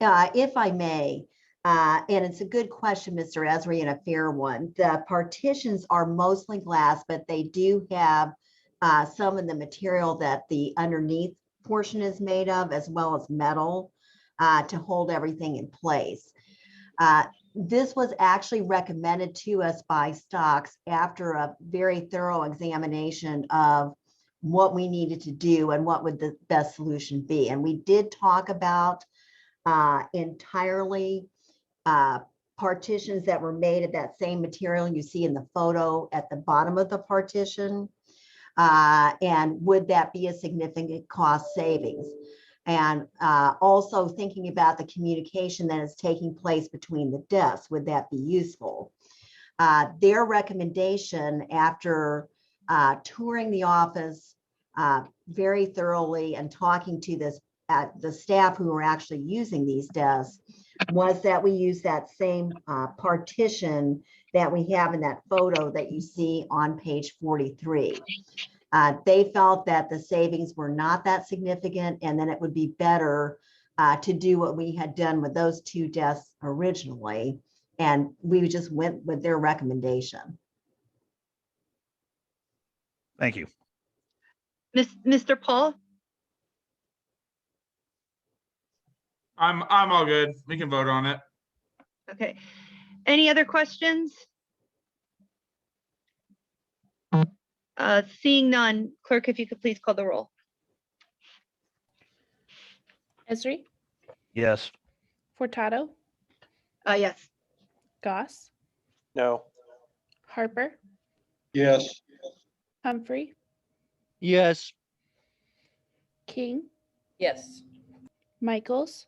if I may, and it's a good question, Mr. Esri, and a fair one. The partitions are mostly glass, but they do have some of the material that the underneath portion is made of, as well as metal to hold everything in place. this was actually recommended to us by Stocks after a very thorough examination of what we needed to do and what would the best solution be. And we did talk about entirely partitions that were made of that same material you see in the photo at the bottom of the partition. And would that be a significant cost savings? And also thinking about the communication that is taking place between the desks, would that be useful? Their recommendation after touring the office very thoroughly and talking to the staff who are actually using these desks was that we use that same partition that we have in that photo that you see on page 43. They felt that the savings were not that significant, and then it would be better to do what we had done with those two desks originally. And we just went with their recommendation. Thank you. Mr. Paul? I'm all good. We can vote on it. Okay. Any other questions? Seeing none, clerk, if you could please call the roll. Esri, Yes. Furtado, Yes. Goss, No. Harper, Yes. Humphrey, Yes. King, Yes. Michaels,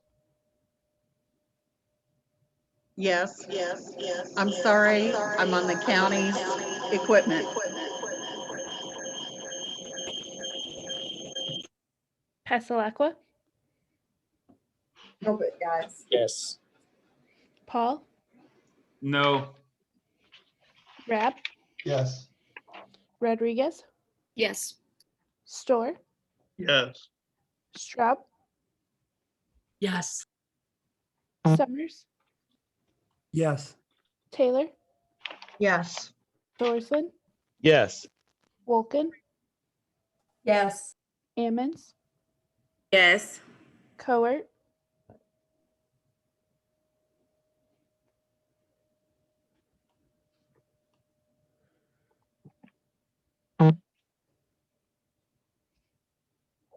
Yes. I'm sorry, I'm on the county's equipment. Pasalakwa, No, but guys. Yes. Paul, No. Rapp, Yes. Rodriguez, Yes. Store, Yes. Straub, Yes. Summers, Yes. Taylor, Yes. Thorsland, Yes. Wolken, Yes. Ammons, Yes. Coert,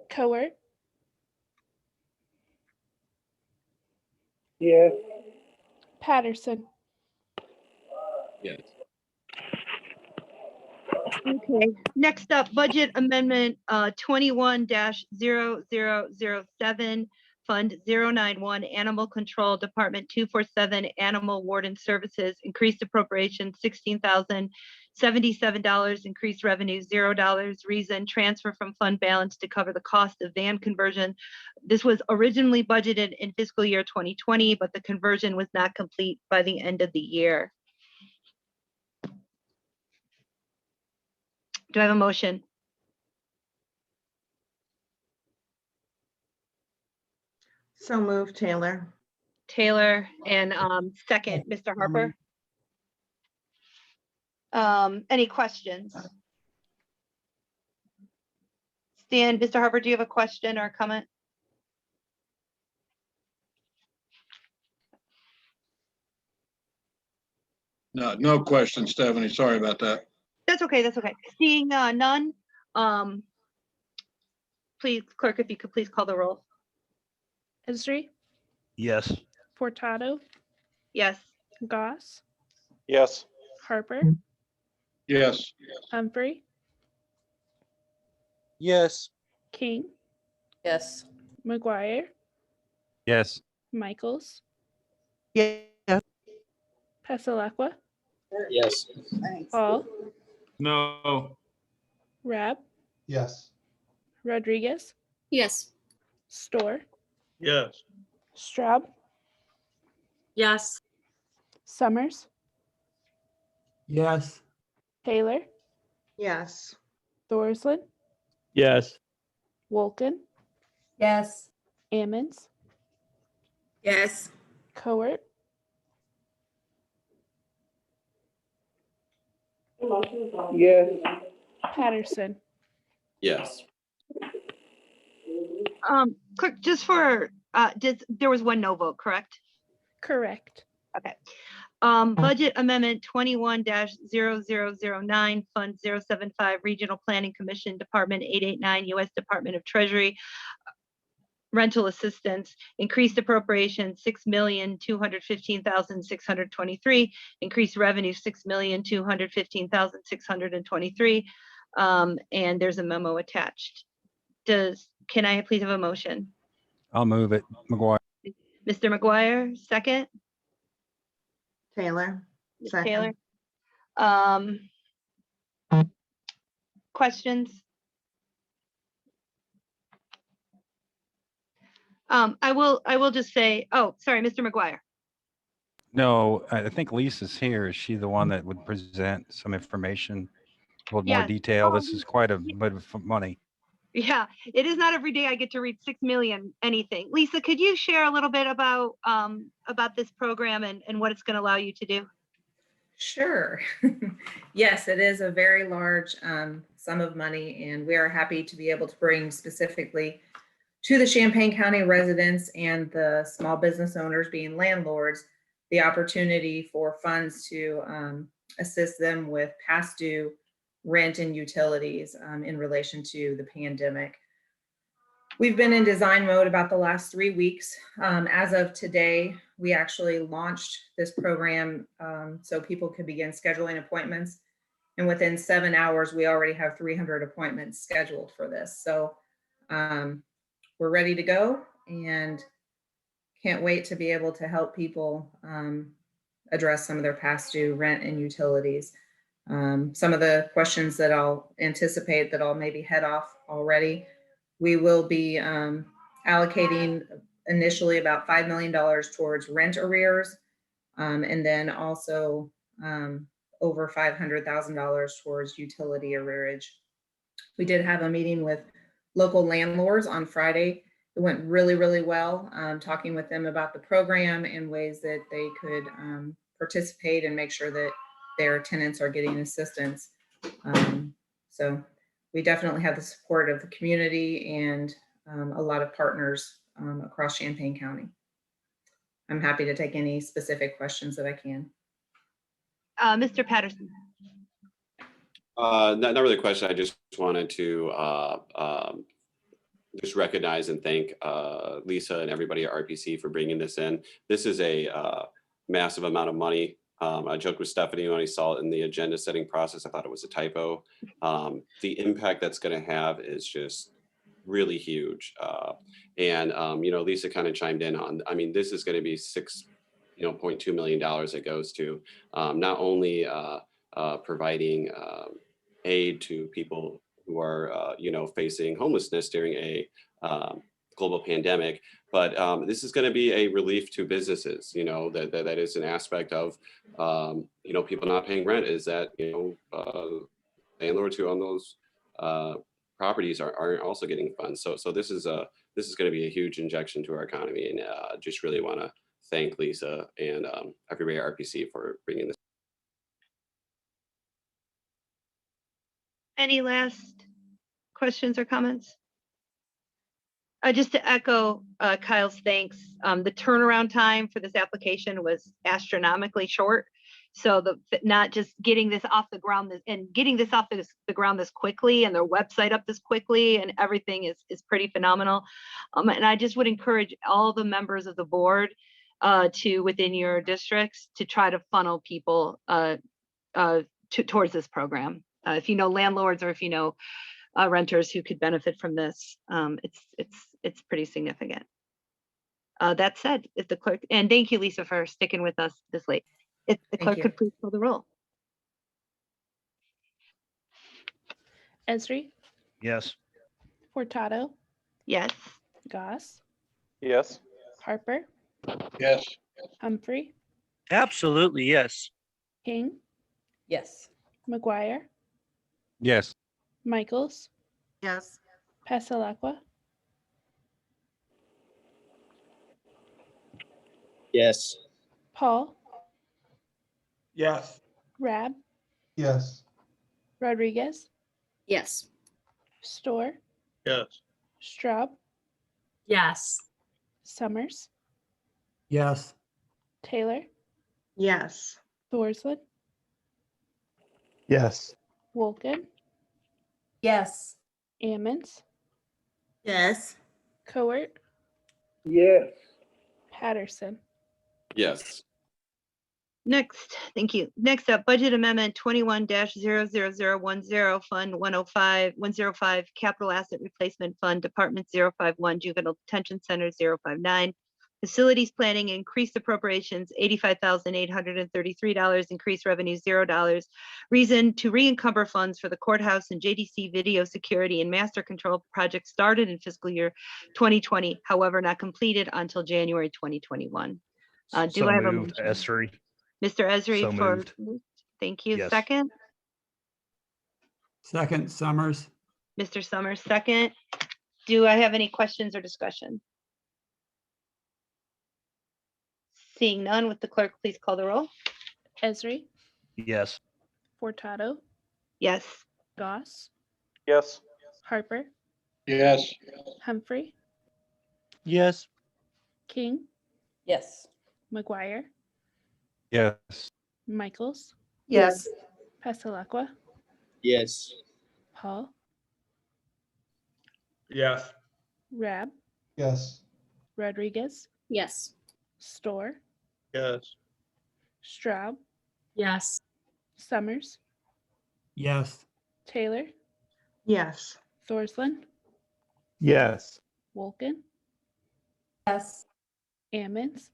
Coert, Yes. Patterson, Yes. Okay, next up, budget amendment 21-0007, Fund 091, Animal Control Department 247, Animal Warden Services, increased appropriation $16,077, increased revenue $0. Reason, transfer from fund balance to cover the cost of van conversion. This was originally budgeted in fiscal year 2020, but the conversion was not complete by the end of the year. Do I have a motion? So moved, Taylor. Taylor, and second, Mr. Harper. Any questions? Stan, Mr. Harper, do you have a question or a comment? No question, Stephanie. Sorry about that. That's okay, that's okay. Seeing none, please, clerk, if you could please call the roll. Esri, Yes. Furtado, Yes. Goss, Yes. Harper, Yes. Humphrey, Yes. King, Yes. McGuire, Yes. Michaels, Yeah. Pasalakwa, Yes. Paul, No. Rapp, Yes. Rodriguez, Yes. Store, Yes. Straub, Yes. Summers, Yes. Taylor, Yes. Thorsland, Yes. Wolken, Yes. Ammons, Yes. Coert, Yes. Patterson. Yes. Clerk, just for, there was one no vote, correct? Correct. Okay. Budget Amendment 21-0009, Fund 075, Regional Planning Commission, Department 889, U.S. Department of Treasury, rental assistance, increased appropriation 6,215,623, increased revenue 6,215,623. And there's a memo attached. Can I please have a motion? I'll move it. McGuire. Mr. McGuire, second. Taylor. Ms. Second. Taylor. Questions? I will just say, oh, sorry, Mr. McGuire. No, I think Lisa's here. Is she the one that would present some information with more Yes. detail? This is quite a bit of money. Yeah, it is not every day I get to read 6 million anything. Lisa, could you share a little bit about this program and what it's going to allow you to do? Sure. Yes, it is a very large sum of money, and we are happy to be able to bring specifically to the Champaign County residents and the small business owners, being landlords, the opportunity for funds to assist them with past due rent and utilities in relation to the pandemic. We've been in design mode about the last 3 weeks. As of today, we actually launched this program so people could begin scheduling appointments. And within 7 hours, we already have 300 appointments scheduled for this. So we're ready to go and can't wait to be able to help people address some of their past due rent and utilities. Some of the questions that I'll anticipate that I'll maybe head off already. We will be allocating initially about $5 million towards rent arrears, and then also over $500,000 towards utility arrearage. We did have a meeting with local landlords on Friday. It went really, really well, talking with them about the program and ways that they could participate and make sure that their tenants are getting assistance. So we definitely have the support of the community and a lot of partners across Champaign County. I'm happy to take any specific questions that I can. Mr. Patterson. Not really a question. I just wanted to just recognize and thank Lisa and everybody at RPC for bringing this in. This is a massive amount of money. I joked with Stephanie when I saw it in the agenda setting process. I thought it was a typo. The impact that's going to have is just really huge. And Lisa kind of chimed in on, I mean, this is going to be $6.2 million that goes to not only providing aid to people who are, facing homelessness during a global pandemic, but this is going to be a relief to businesses. That is an aspect of, people not paying rent is that, landlords who own those properties are also getting funds. So this is going to be a huge injection to our economy, and just really want to thank Lisa and everybody at RPC for bringing this. Any last questions or comments? Just to echo Kyle's thanks, the turnaround time for this application was astronomically short. So not just getting this off the ground and getting this off the ground this quickly, and their website up this quickly, and everything is pretty phenomenal. And I just would encourage all the members of the board to within your districts to try to funnel people towards this program. If you know landlords or if you know renters who could benefit from this, it's pretty significant. That said, if the clerk, and thank you, Lisa, for sticking with us this late. If the clerk could please call the roll. Esri, Yes. Furtado, Yes. Goss, Yes. Harper, Yes. Humphrey, Absolutely, yes. King, Yes. McGuire, Yes. Michaels, Yes. Pasalakwa, Yes. Paul, Yes. Rab, Yes. Rodriguez, Yes. Store, Yes. Straub, Yes. Summers, Yes. Taylor, Yes. Thorsland, Yes. Wolken, Yes. Ammons, Yes. Cowart, Yes. Patterson. Yes. Next, thank you. Next up, budget amendment 21-00010, Fund 105, Capital Asset Replacement Fund, Department 051, Juvenile Detention Center 059. Facilities planning, increased appropriations $85,833, increased revenue $0. Reason to re-encumber funds for the courthouse and JDC video security and master control project started in fiscal year 2020, however, not completed until January 2021. Do So I have a moved, motion? Esri. Mr. Esri So for, moved. thank you. Yes. Second, Second, Summers. Mr. Summers, second. Do I have any questions or discussion? Seeing none, with the clerk, please call the roll. Esri, Yes. Furtado, Yes. Goss, Yes. Harper, Yes. Humphrey, Yes. King, Yes. McGuire, Yes. Michaels, Yes. Passalaqua, Yes. Paul, Yes. Rab, Yes. Rodriguez, Yes. Store, Yes. Straub, Yes. Summers, Yes. Taylor, Yes. Thorsland, Yes. Wolken, Yes. Ammons,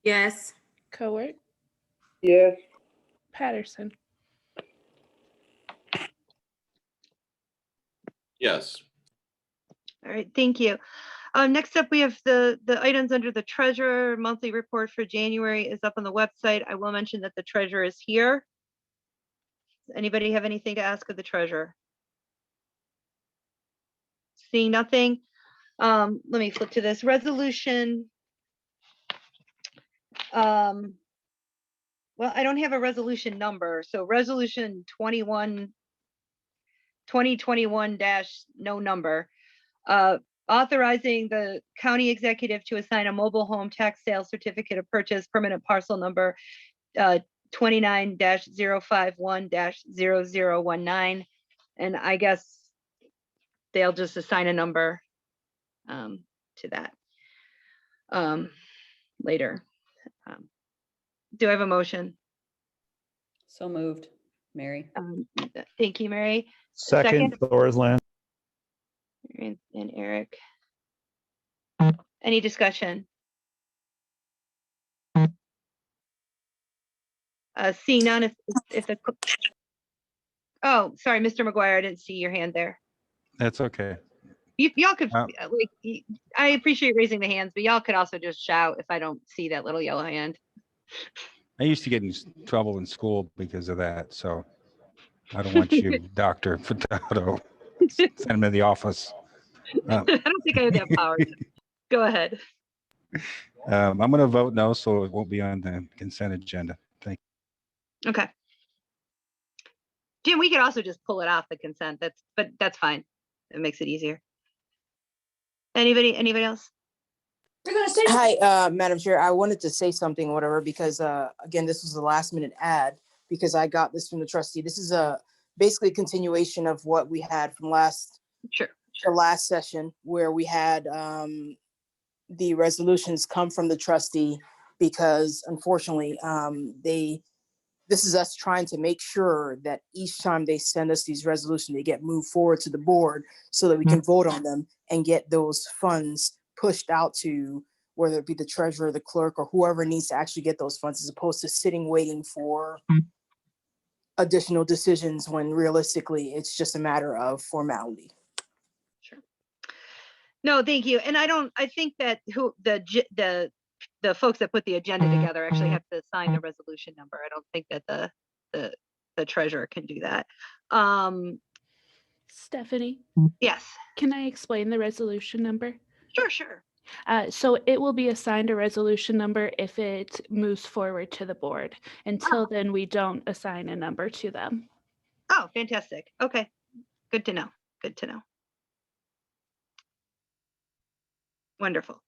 Yes. Cowart, Yes. Patterson. Yes. All right, thank you. Next up, we have the items under the treasurer. Monthly report for January is up on the website. I will mention that the treasurer is here. Does anybody have anything to ask of the treasurer? Seeing nothing, let me flip to this resolution. Well, I don't have a resolution number, so resolution 2021 dash no number. Authorizing the county executive to assign a mobile home tax sale certificate of purchase permanent parcel number 29-051-0019. And I guess they'll just assign a number to that later. Do I have a motion? So moved. Mary. Thank you, Mary. Second, Thorsland. And Eric. Any discussion? Seeing none, if the, oh, sorry, Mr. McGuire, I didn't see your hand there. That's okay. Y'all could, Uh, like, I appreciate raising the hands, but y'all could also just shout if I don't see that little yellow hand. I used to get in trouble in school because of that, so I don't want you, Dr. Furtado, send him to the office. I don't think I have that power. Go ahead. I'm going to vote no, so it won't be on the consent agenda. Thank you. Okay. Jim, we could also just pull it off the consent. But that's fine. It makes it easier. Anybody else? Hi, Madam Chair. I wanted to say something, or whatever, because again, this was a last minute ad because I got this from the trustee. This is basically a continuation of what we had from the last session, where we had the resolutions come from the trustee because unfortunately this is us trying to make sure that each time they send us these resolutions, they get moved forward to the board so that we can vote on them and get those funds pushed out to whether it be the treasurer, the clerk, or whoever needs to actually get those funds, as opposed to sitting waiting for additional decisions when realistically it's just a matter of formality. No, thank you. And I think that the folks that put the agenda together actually have to assign the resolution number. I don't think that the treasurer can do that. Stephanie? Yes. Can I explain the resolution number? Sure. So it will be assigned a resolution number if it moves forward to the board. Until then, we don't assign a number to them. Oh, fantastic. Okay. Good to know. Wonderful.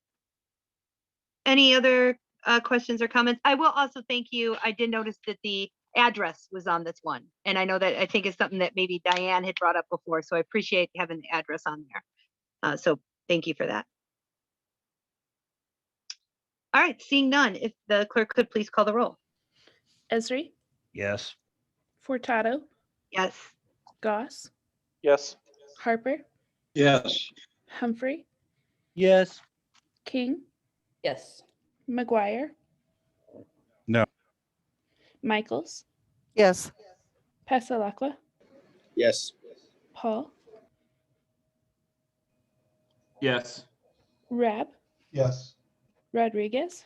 Any other questions or comments. I will also thank you. I did notice that the address was on this one. And I know that I think it's something that maybe Diane had brought up before. So I appreciate having the address on there. So thank you for that. All right, seeing none, if the clerk could please call the roll. Esri, Yes. Furtado, Yes. Goss, Yes. Harper, Yes. Humphrey, Yes. King, Yes. McGuire, No. Michaels, Yes. Pasalakwa, Yes. Paul, Yes. Rab, Yes. Rodriguez,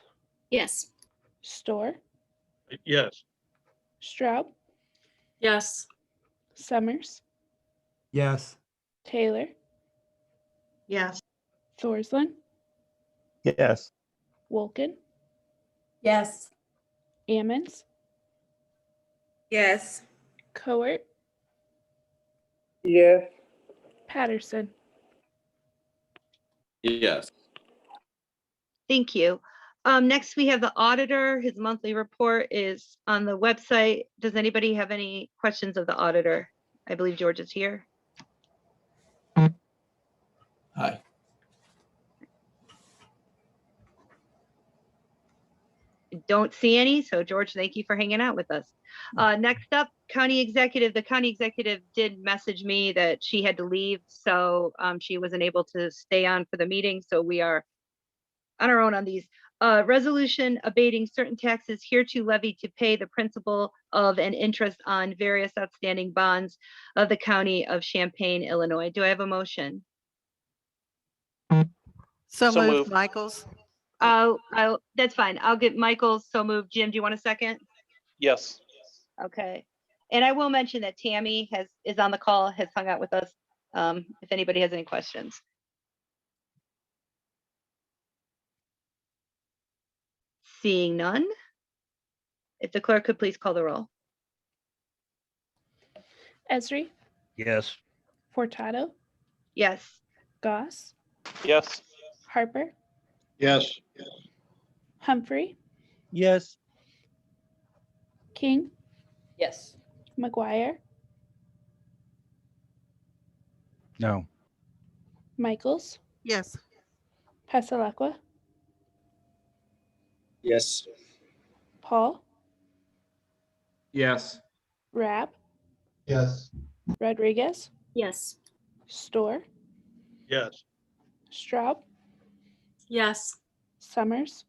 Yes. Store, Yes. Straub, Yes. Summers, Yes. Taylor, Yes. Thorsland, Yes. Wolken, Yes. Ammons, Yes. Coert, Yes. Patterson. Yes. Thank you. Next, we have the auditor. His monthly report is on the website. Does anybody have any questions of the auditor? I believe George is here. Hi. Don't see any. So George, thank you for hanging out with us. Next up, county executive. The county executive did message me that she had to leave. So she wasn't able to stay on for the meeting. So we are on our own on these. Resolution abating certain taxes hereto levied to pay the principal of and interest on various outstanding bonds of the county of Champaign, Illinois. Do I have a motion? So So moved, moved. Michaels. That's fine. I'll get Michael's so moved. Jim, do you want a second? Yes. Okay. And I will mention that Tammy is on the call, has hung out with us. If anybody has any questions. Seeing none. If the clerk could please call the roll. Esri, Yes. Furtado, Yes. Goss, Yes. Harper, Yes. Humphrey, Yes. King, Yes. McGuire, No. Michaels, Yes. Pasalakwa, Yes. Paul, Yes. Rab, Yes. Rodriguez, Yes. Store, Yes. Straub, Yes. Summers,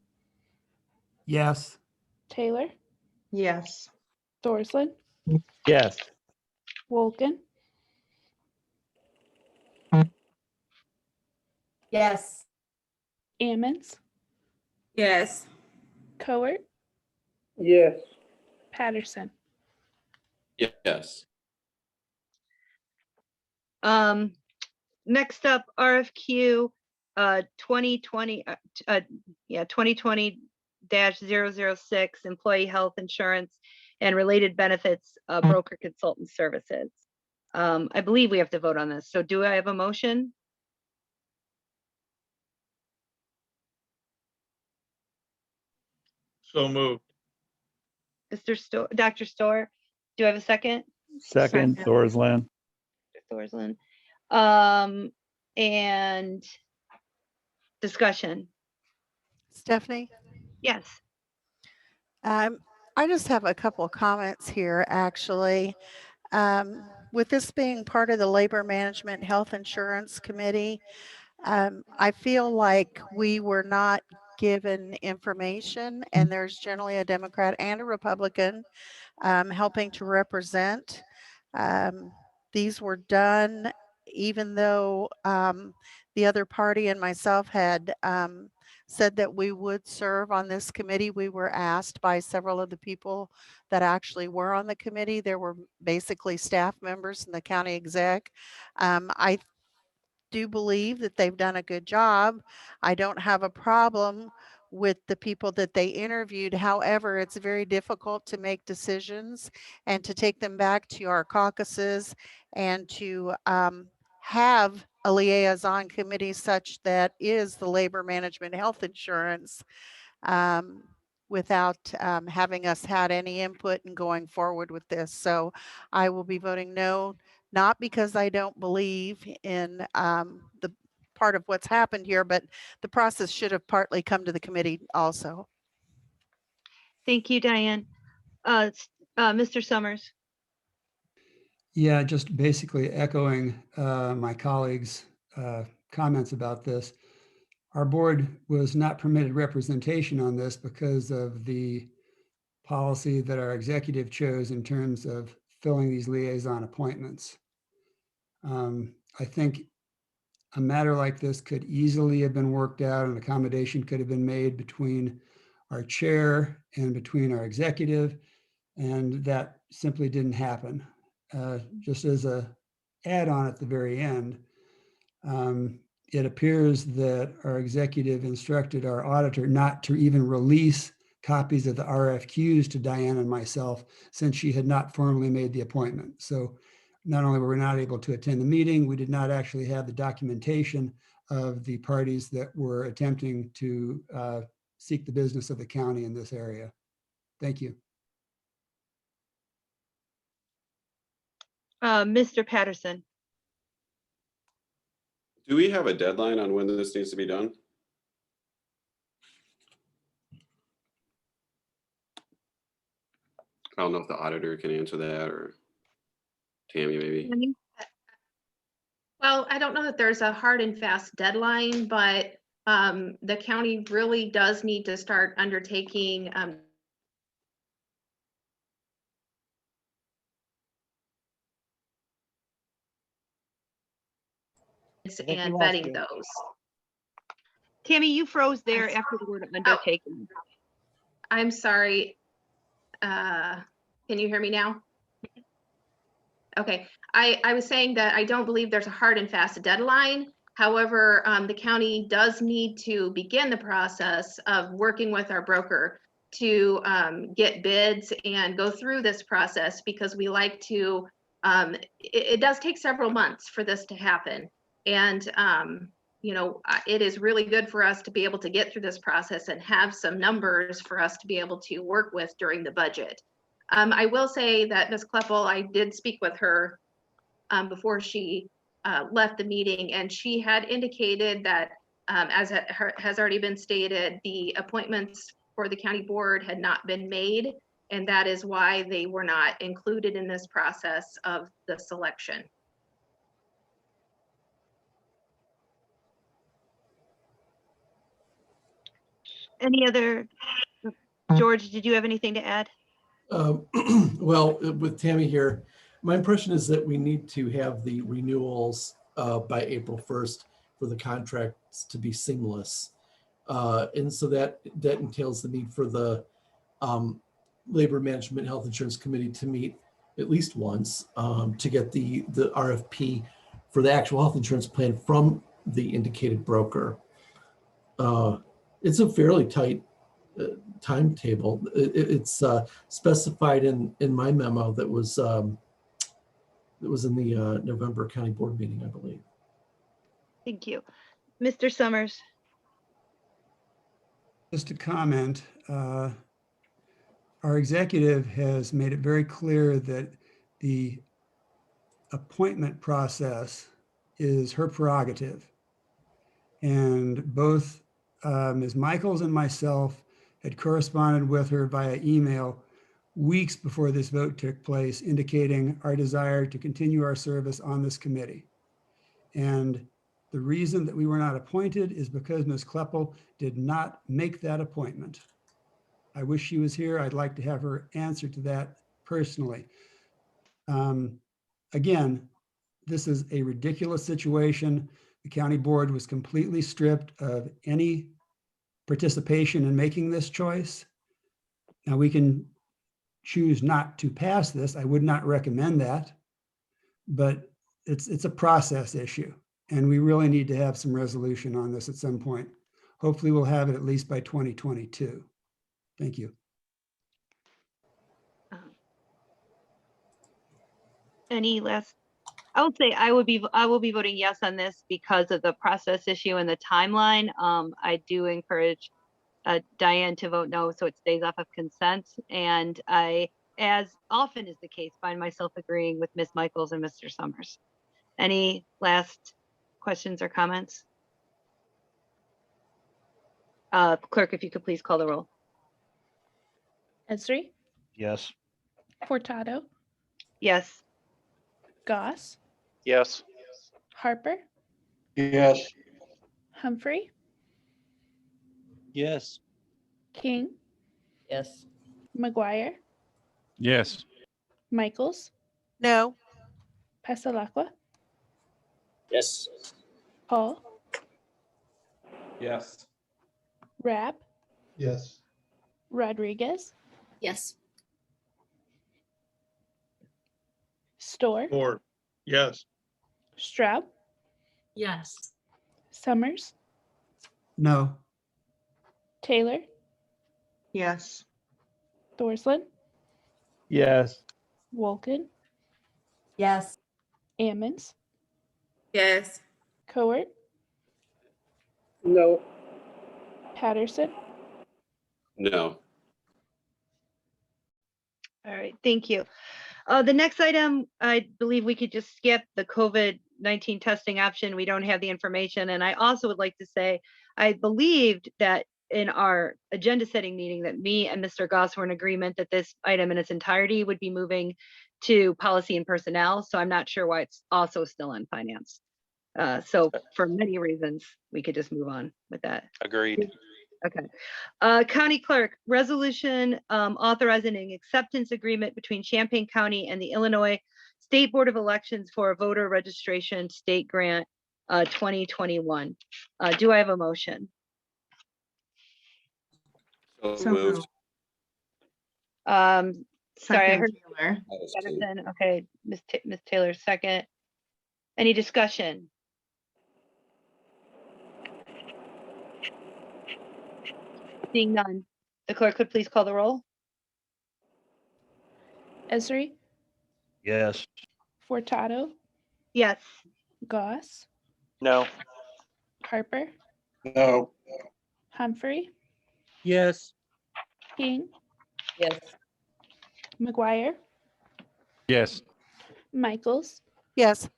Yes. Taylor, Yes. Thorsland, Yes. Wolken, Yes. Ammons, Yes. Coert, Yes. Patterson. Yes. Next up, RFQ 2020, 2020-006 employee health insurance and related benefits broker consultant services. I believe we have to vote on this. So do I have a motion? So moved. Dr. Store, do I have a second? Second, Thorsland. Thorsland. And discussion. Stephanie? Yes. I just have a couple of comments here, actually. With this being part of the Labor Management Health Insurance Committee, I feel like we were not given information, and there's generally a Democrat and a Republican helping to represent. These were done even though the other party and myself had said that we would serve on this committee. We were asked by several of the people that actually were on the committee. There were basically staff members and the county exec. I do believe that they've done a good job. I don't have a problem with the people that they interviewed. However, it's very difficult to make decisions and to take them back to our caucuses and to have a liaison committee such that is the labor management health insurance. without having us had any input in going forward with this. So I will be voting no, not because I don't believe in the part of what's happened here, but the process should have partly come to the committee also. Thank you, Diane. Mr. Summers. Yeah, just basically echoing my colleagues' comments about this. Our board was not permitted representation on this because of the policy that our executive chose in terms of filling these liaison appointments. I think a matter like this could easily have been worked out, and accommodation could have been made between our chair and between our executive, and that simply didn't happen. Just as a add-on at the very end, it appears that our executive instructed our auditor not to even release copies of the RFQs to Diane and myself since she had not formally made the appointment. So not only were we not able to attend the meeting, we did not actually have the documentation of the parties that were attempting to seek the business of the county in this area. Thank you. Mr. Patterson. Do we have a deadline on when this needs to be done? I don't know if the auditor can answer that, or Tammy maybe. Well, I don't know that there's a hard and fast deadline, but the county really does need to start undertaking and vetting those. Tammy, you froze there after the word undertaking. I'm sorry. Can you hear me now? Okay, I was saying that I don't believe there's a hard and fast deadline. However, the county does need to begin the process of working with our broker to get bids and go through this process, because we like to, it does take several months for this to happen. And, you know, it is really good for us to be able to get through this process and have some numbers for us to be able to work with during the budget. I will say that Ms. Kleppel, I did speak with her before she left the meeting, and she had indicated that, as has already been stated, the appointments for the county board had not been made, and that is why they were not included in this process of the selection. Any other, George, did you have anything to add? Well, with Tammy here, my impression is that we need to have the renewals by April 1st for the contracts to be seamless. And so that entails the need for the Labor Management Health Insurance Committee to meet at least once to get the RFP for the actual health insurance plan from the indicated broker. It's a fairly tight timetable. It's specified in my memo that was in the November County Board meeting, I believe. Thank you. Mr. Summers. Just a comment. Our executive has made it very clear that the appointment process is her prerogative. And both Ms. Michaels and myself had corresponded with her via email weeks before this vote took place, indicating our desire to continue our service on this committee. And the reason that we were not appointed is because Ms. Kleppel did not make that appointment. I wish she was here. I'd like to have her answer to that personally. Again, this is a ridiculous situation. The county board was completely stripped of any participation in making this choice. Now we can choose not to pass this. I would not recommend that, but it's a process issue, and we really need to have some resolution on this at some point. Hopefully we'll have it at least by 2022. Thank you. Any last? I would say I will be voting yes on this because of the process issue and the timeline. I do encourage Diane to vote no, so it stays off of consent. And I, as often is the case, find myself agreeing with Ms. Michaels and Mr. Summers. Any last questions or comments? Clerk, if you could please call the roll. Esri, Yes. Furtado, Yes. Goss, Yes. Harper, Yes. Humphrey, Yes. King, Yes. McGuire, Yes. Michaels, No. Pasalakwa, Yes. Paul, Yes. Rapp, Yes. Rodriguez, Yes. Store, Or, yes. Straub, Yes. Summers, No. Taylor, Yes. Thorsland, Yes. Wolken, Yes. Ammons, Yes. Cowart, No. Patterson, No. All right, thank you. The next item, I believe we could just skip the COVID-19 testing option. We don't have the information. And I also would like to say, I believed that in our agenda setting meeting that me and Mr. Goss were in agreement that this item in its entirety would be moving to policy and personnel. So I'm not sure why it's also still on finance. So for many reasons, we could just move on with that. Agreed. Okay. County Clerk, resolution authorizing an acceptance agreement between Champaign County and the Illinois State Board of Elections for a voter registration state grant 2021. Do I have a motion? So moved. Sorry, I Second, heard Taylor. Patterson. Okay, Ms. Taylor, second. Any discussion? Seeing none, the clerk could please call the roll. Esri, Yes. Furtado, Yes. Goss, No. Harper, No. Humphrey, Yes. King, Yes. McGuire, Yes. Michaels, Yes.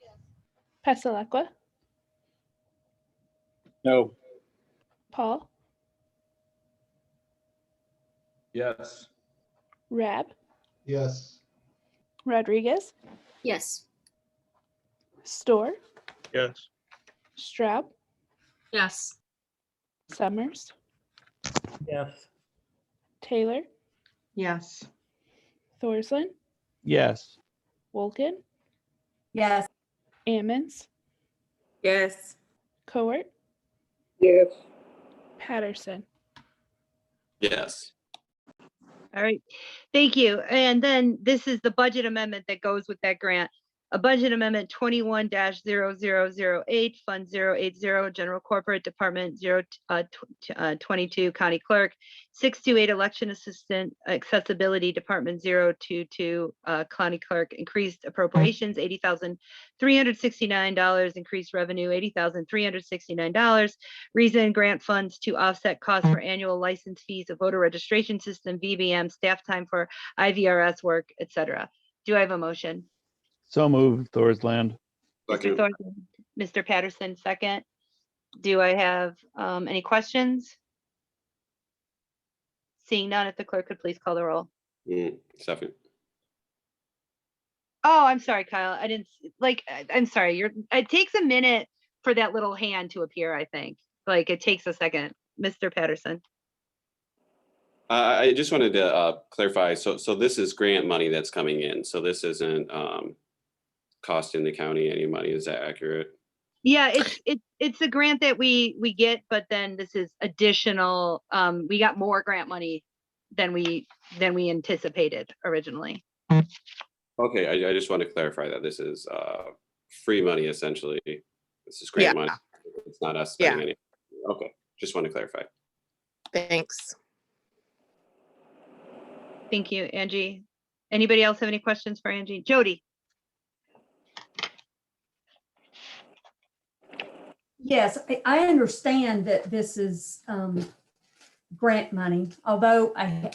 Pasalakwa, No. Paul, Yes. Rapp, Yes. Rodriguez, Yes. Store, Yes. Straub, Yes. Summers, Yes. Taylor, Yes. Thorsland, Yes. Wolken, Yes. Ammons, Yes. Cowart, Yes. Patterson. Yes. All right, thank you. And then this is the budget amendment that goes with that grant. A budget amendment 21-0008, Fund 080, General Corporate Department 022, County Clerk, 628, Election Assistant, Accessibility Department 022, County Clerk, increased appropriations $80,369, increased revenue $80,369. Reason grant funds to offset costs for annual license fees of voter registration system, VBM, staff time for IVRS work, etc. Do I have a motion? So moved, Thorsland. Mr. Thornton, Mr. Patterson, second. Do I have any questions? Seeing none, if the clerk could please call the roll. Second. Oh, I'm sorry, Kyle. I didn't I'm sorry. It takes a minute for that little hand to appear, I think. Like it takes a second. Mr. Patterson. I just wanted to clarify. So this is grant money that's coming in. So this isn't costing the county any money. Is that accurate? Yeah, it's a grant that we get, but then this is additional. We got more grant money than we anticipated originally. Okay, I just want to clarify that this is free money essentially. This is grant money. It's not us spending any. Okay, just want to clarify. Thanks. Thank you, Angie. Anybody else have any questions for Angie? Jody? Yes, I understand that this is grant money, although I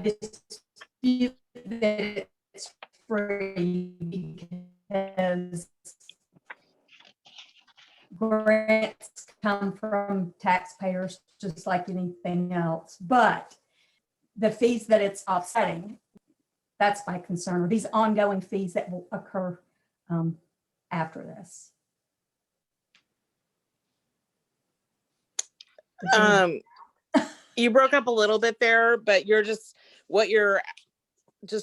dispute that it's free because grants come from taxpayers just like anything else. But the fees that it's offsetting, that's my concern, are these ongoing fees that will occur after this. You broke up a little bit there, but just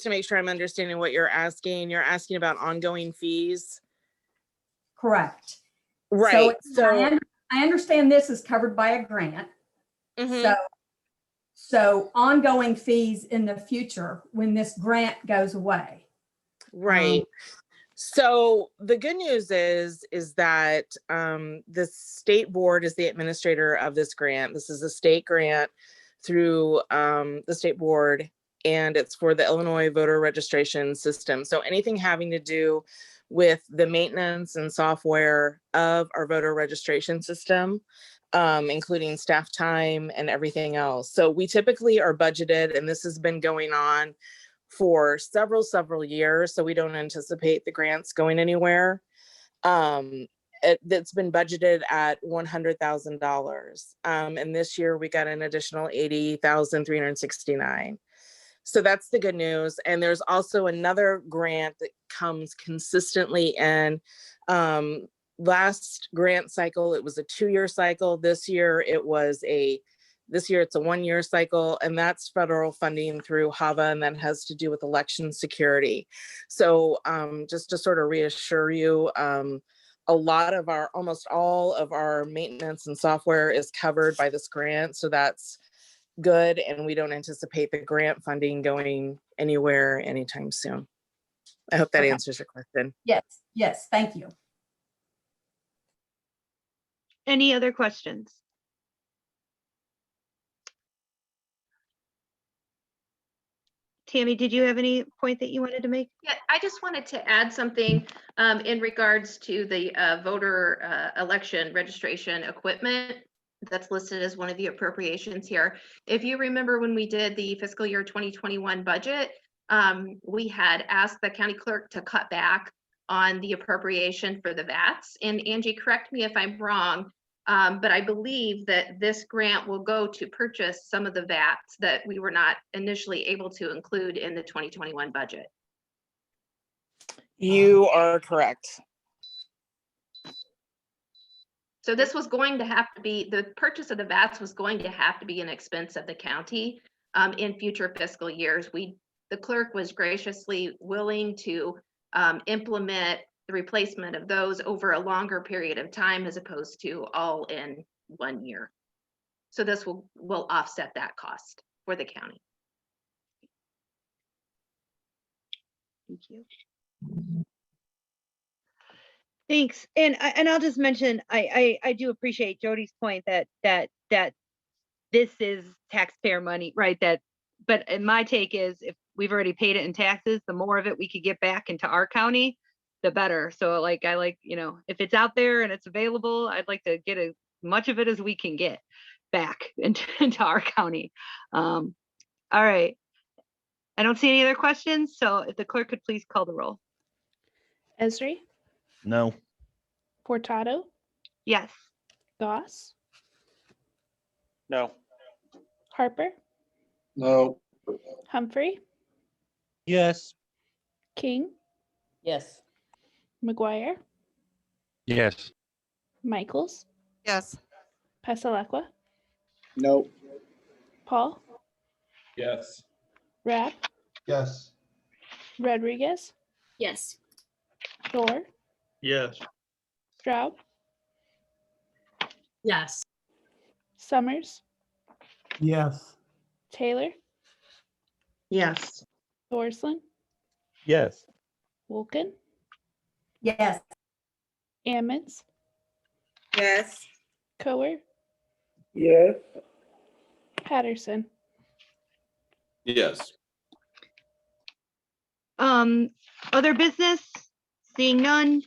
to make sure I'm understanding what you're asking about ongoing fees. Correct. Right. So I understand this is covered by a grant. Mhm. So ongoing fees in the future when this grant goes away. Right. So the good news is that the state board is the administrator of this grant. This is a state grant through the state board, and it's for the Illinois voter registration system. So anything having to do with the maintenance and software of our voter registration system, including staff time and everything else. So we typically are budgeted, and this has been going on for several years, so we don't anticipate the grants going anywhere. It's been budgeted at $100,000, and this year we got an additional $80,369. So that's the good news. And there's also another grant that comes consistently in. Last grant cycle, it was a 2-year cycle. This year it's a 1-year cycle, and that's federal funding through HAVA, and that has to do with election security. So just to sort of reassure you, almost all of our maintenance and software is covered by this grant. So that's good, and we don't anticipate the grant funding going anywhere anytime soon. I hope that answers your question. Yes, thank you. Any other questions? Tammy, did you have any point that you wanted to make? Yeah, I just wanted to add something in regards to the voter election registration equipment that's listed as one of the appropriations here. If you remember when we did the fiscal year 2021 budget, we had asked the county clerk to cut back on the appropriation for the VATs. And Angie, correct me if I'm wrong, but I believe that this grant will go to purchase some of the VATs that we were not initially able to include in the 2021 budget. You are correct. So this was going to have to be, the purchase of the VATs was going to have to be an expense of the county in future fiscal years. The clerk was graciously willing to implement the replacement of those over a longer period of time as opposed to all in 1 year. So this will offset that cost for the county. Thank you. Thanks. And I'll just mention, I do appreciate Jody's point that this is taxpayer money, right? But my take is if we've already paid it in taxes, the more of it we could get back into our county, the better. So if it's out there and it's available, I'd like to get as much of it as we can get back into our county. All right. I don't see any other questions. So if the clerk could please call the roll. Esri, No. Portado, Yes. Goss, No. Harper, No. Humphrey, Yes. King, Yes. McGuire, Yes. Michaels, Yes. Passalaqua, No. Paul, Yes. Rapp, Yes. Rodriguez, Yes. Thor, Yes. Stroud, Yes. Summers, Yes. Taylor, Yes. Thorsland, Yes. Wolken, Yes. Ammons, Yes. Coer, Yes. Patterson. Yes. Other business, seeing none.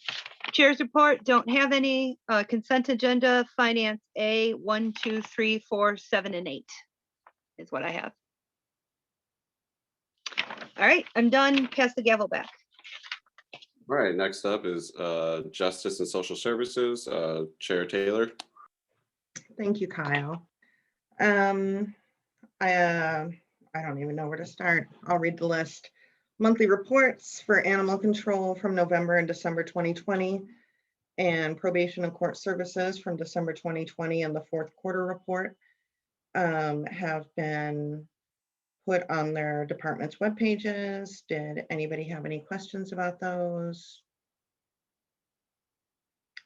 Chair's report, don't have any. Consent agenda, finance A, 1, 2, 3, 4, 7, and 8 is what I have. All right, I'm done. Pass the gavel back. All right, next up is Justice and Social Services, Chair Taylor. Thank you, Kyle. I don't even know where to start. I'll read the list. Monthly reports for animal control from November and December 2020, and probation and court services from December 2020, and the fourth quarter report have been put on their department's web pages. Did anybody have any questions about those?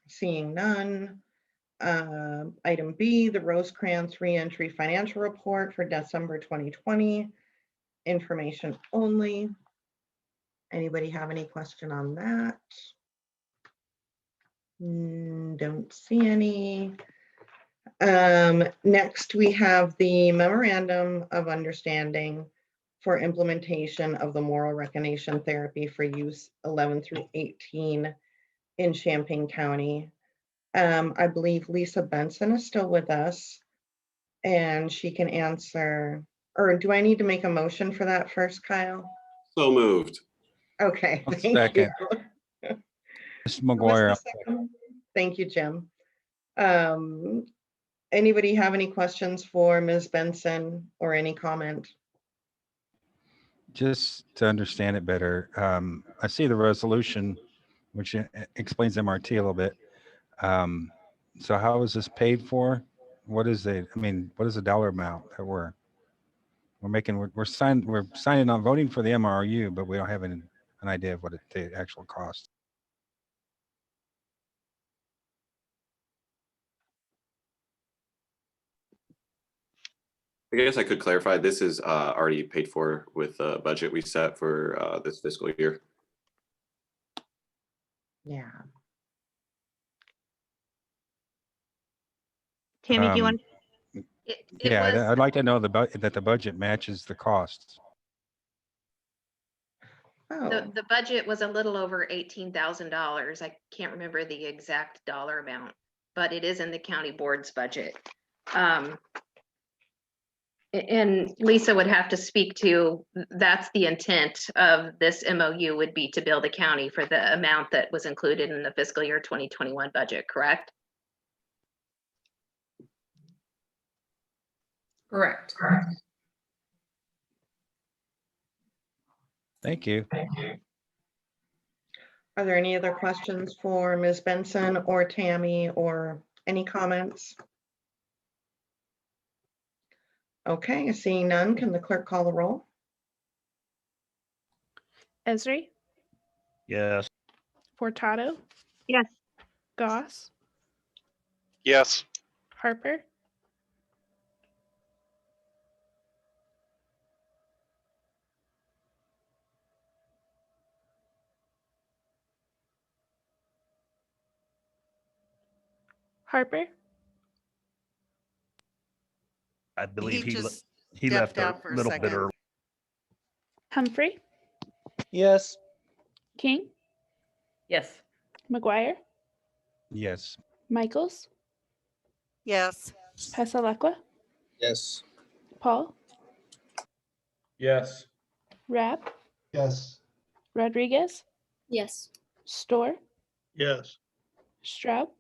Seeing none. Item B, the Rosecrans reentry financial report for December 2020. Information only. Anybody have any question on that? Don't see any. Next, we have the Memorandum of Understanding for implementation of the moral recognition therapy for use 11 through 18 in Champaign County. I believe Lisa Benson is still with us, and she can answer, or do I need to make a motion for that first, Kyle? So moved. Okay, I'll thank second. you. Mr. Who was McGuire. the second? Thank you, Jim. Anybody have any questions for Ms. Benson or any comment? Just to understand it better, I see the resolution, which explains MRT a little bit. So how is this paid for? What is it? I mean, what is the dollar amount that we're making? We're signing on voting for the MRU, but we don't have an idea of what the actual cost. I guess I could clarify, this is already paid for with the budget we set for this fiscal year. Yeah. Tammy, do you want? Yeah, I'd like to know that the budget matches the costs. Oh. The budget was a little over $18,000. I can't remember the exact dollar amount, but it is in the county board's budget. And Lisa would have to speak to, that's the intent of this MOU would be to bill the county for the amount that was included in the fiscal year 2021 budget, correct? Correct. Thank you. Are there any other questions for Ms. Benson or Tammy, or any comments? Okay, seeing none, can the clerk call the roll? Esri, Yes. Furtado, Yes. Goss, Yes. Harper, Harper, I believe He he just he left stepped a out for a little bit second. early. Humphrey, Yes. King, Yes. McGuire, Yes. Michaels, Yes. Pasalakwa, Yes. Paul, Yes. Rapp, Yes. Rodriguez, Yes. Store, Yes. Straub,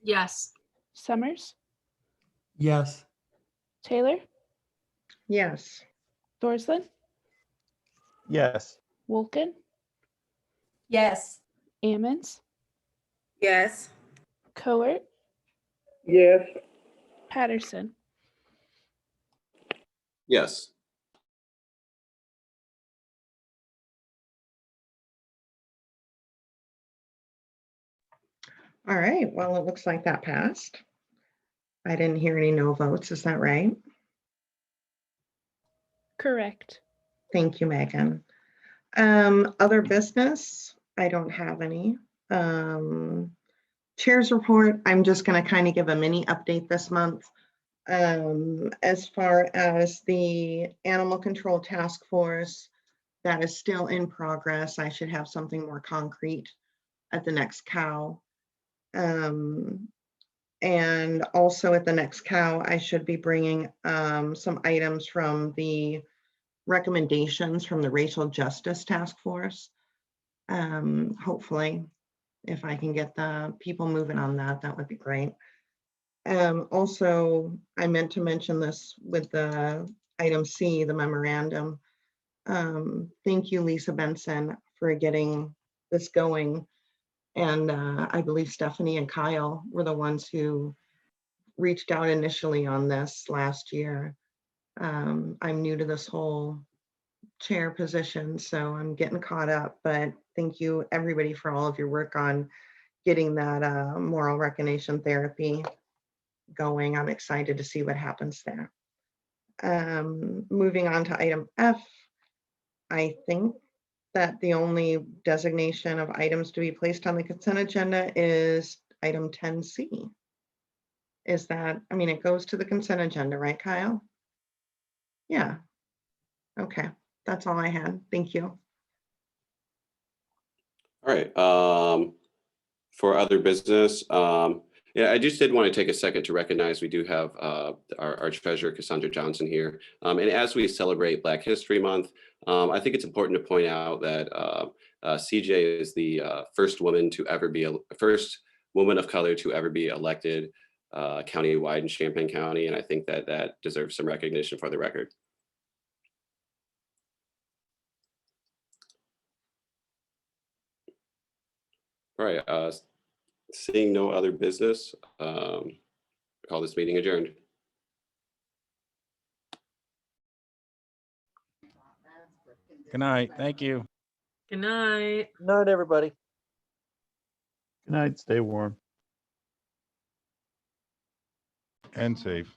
Yes. Summers, Yes. Taylor, Yes. Thorsland, Yes. Wolken, Yes. Ammons, Yes. Coert, Yes. Patterson. Yes. All right, well, it looks like that passed. I didn't hear any no votes, is that right? Correct. Thank you, Megan. Other business, I don't have any. Chair's report, I'm just going to kind of give a mini update this month. As far as the animal control task force, that is still in progress. I should have something more concrete at the next cow. And also at the next cow, I should be bringing some items from the recommendations from the Racial Justice Task Force. Hopefully, if I can get the people moving on that, that would be great. Also, I meant to mention this with the item C, the memorandum. Thank you, Lisa Benson, for getting this going. And I believe Stephanie and Kyle were the ones who reached out initially on this last year. I'm new to this whole chair position, so I'm getting caught up, but thank you everybody for all of your work on getting that moral recognition therapy going. I'm excited to see what happens there. Moving on to item F, I think that the only designation of items to be placed on the consent agenda is item 10C. Is that, I mean, it goes to the consent agenda, right, Kyle? Yeah. Okay, that's all I had. Thank you. All right. For other business, yeah, I just did want to take a second to recognize we do have our treasurer, Cassandra Johnson, here. And as we celebrate Black History Month, I think it's important to point out that CJ is the first woman of color to ever be elected countywide in Champaign County. And I think that that deserves some recognition for the record. All right, seeing no other business, call this meeting adjourned. Good night. Thank you. Good night. Good night, everybody. Good night. Stay warm. And safe.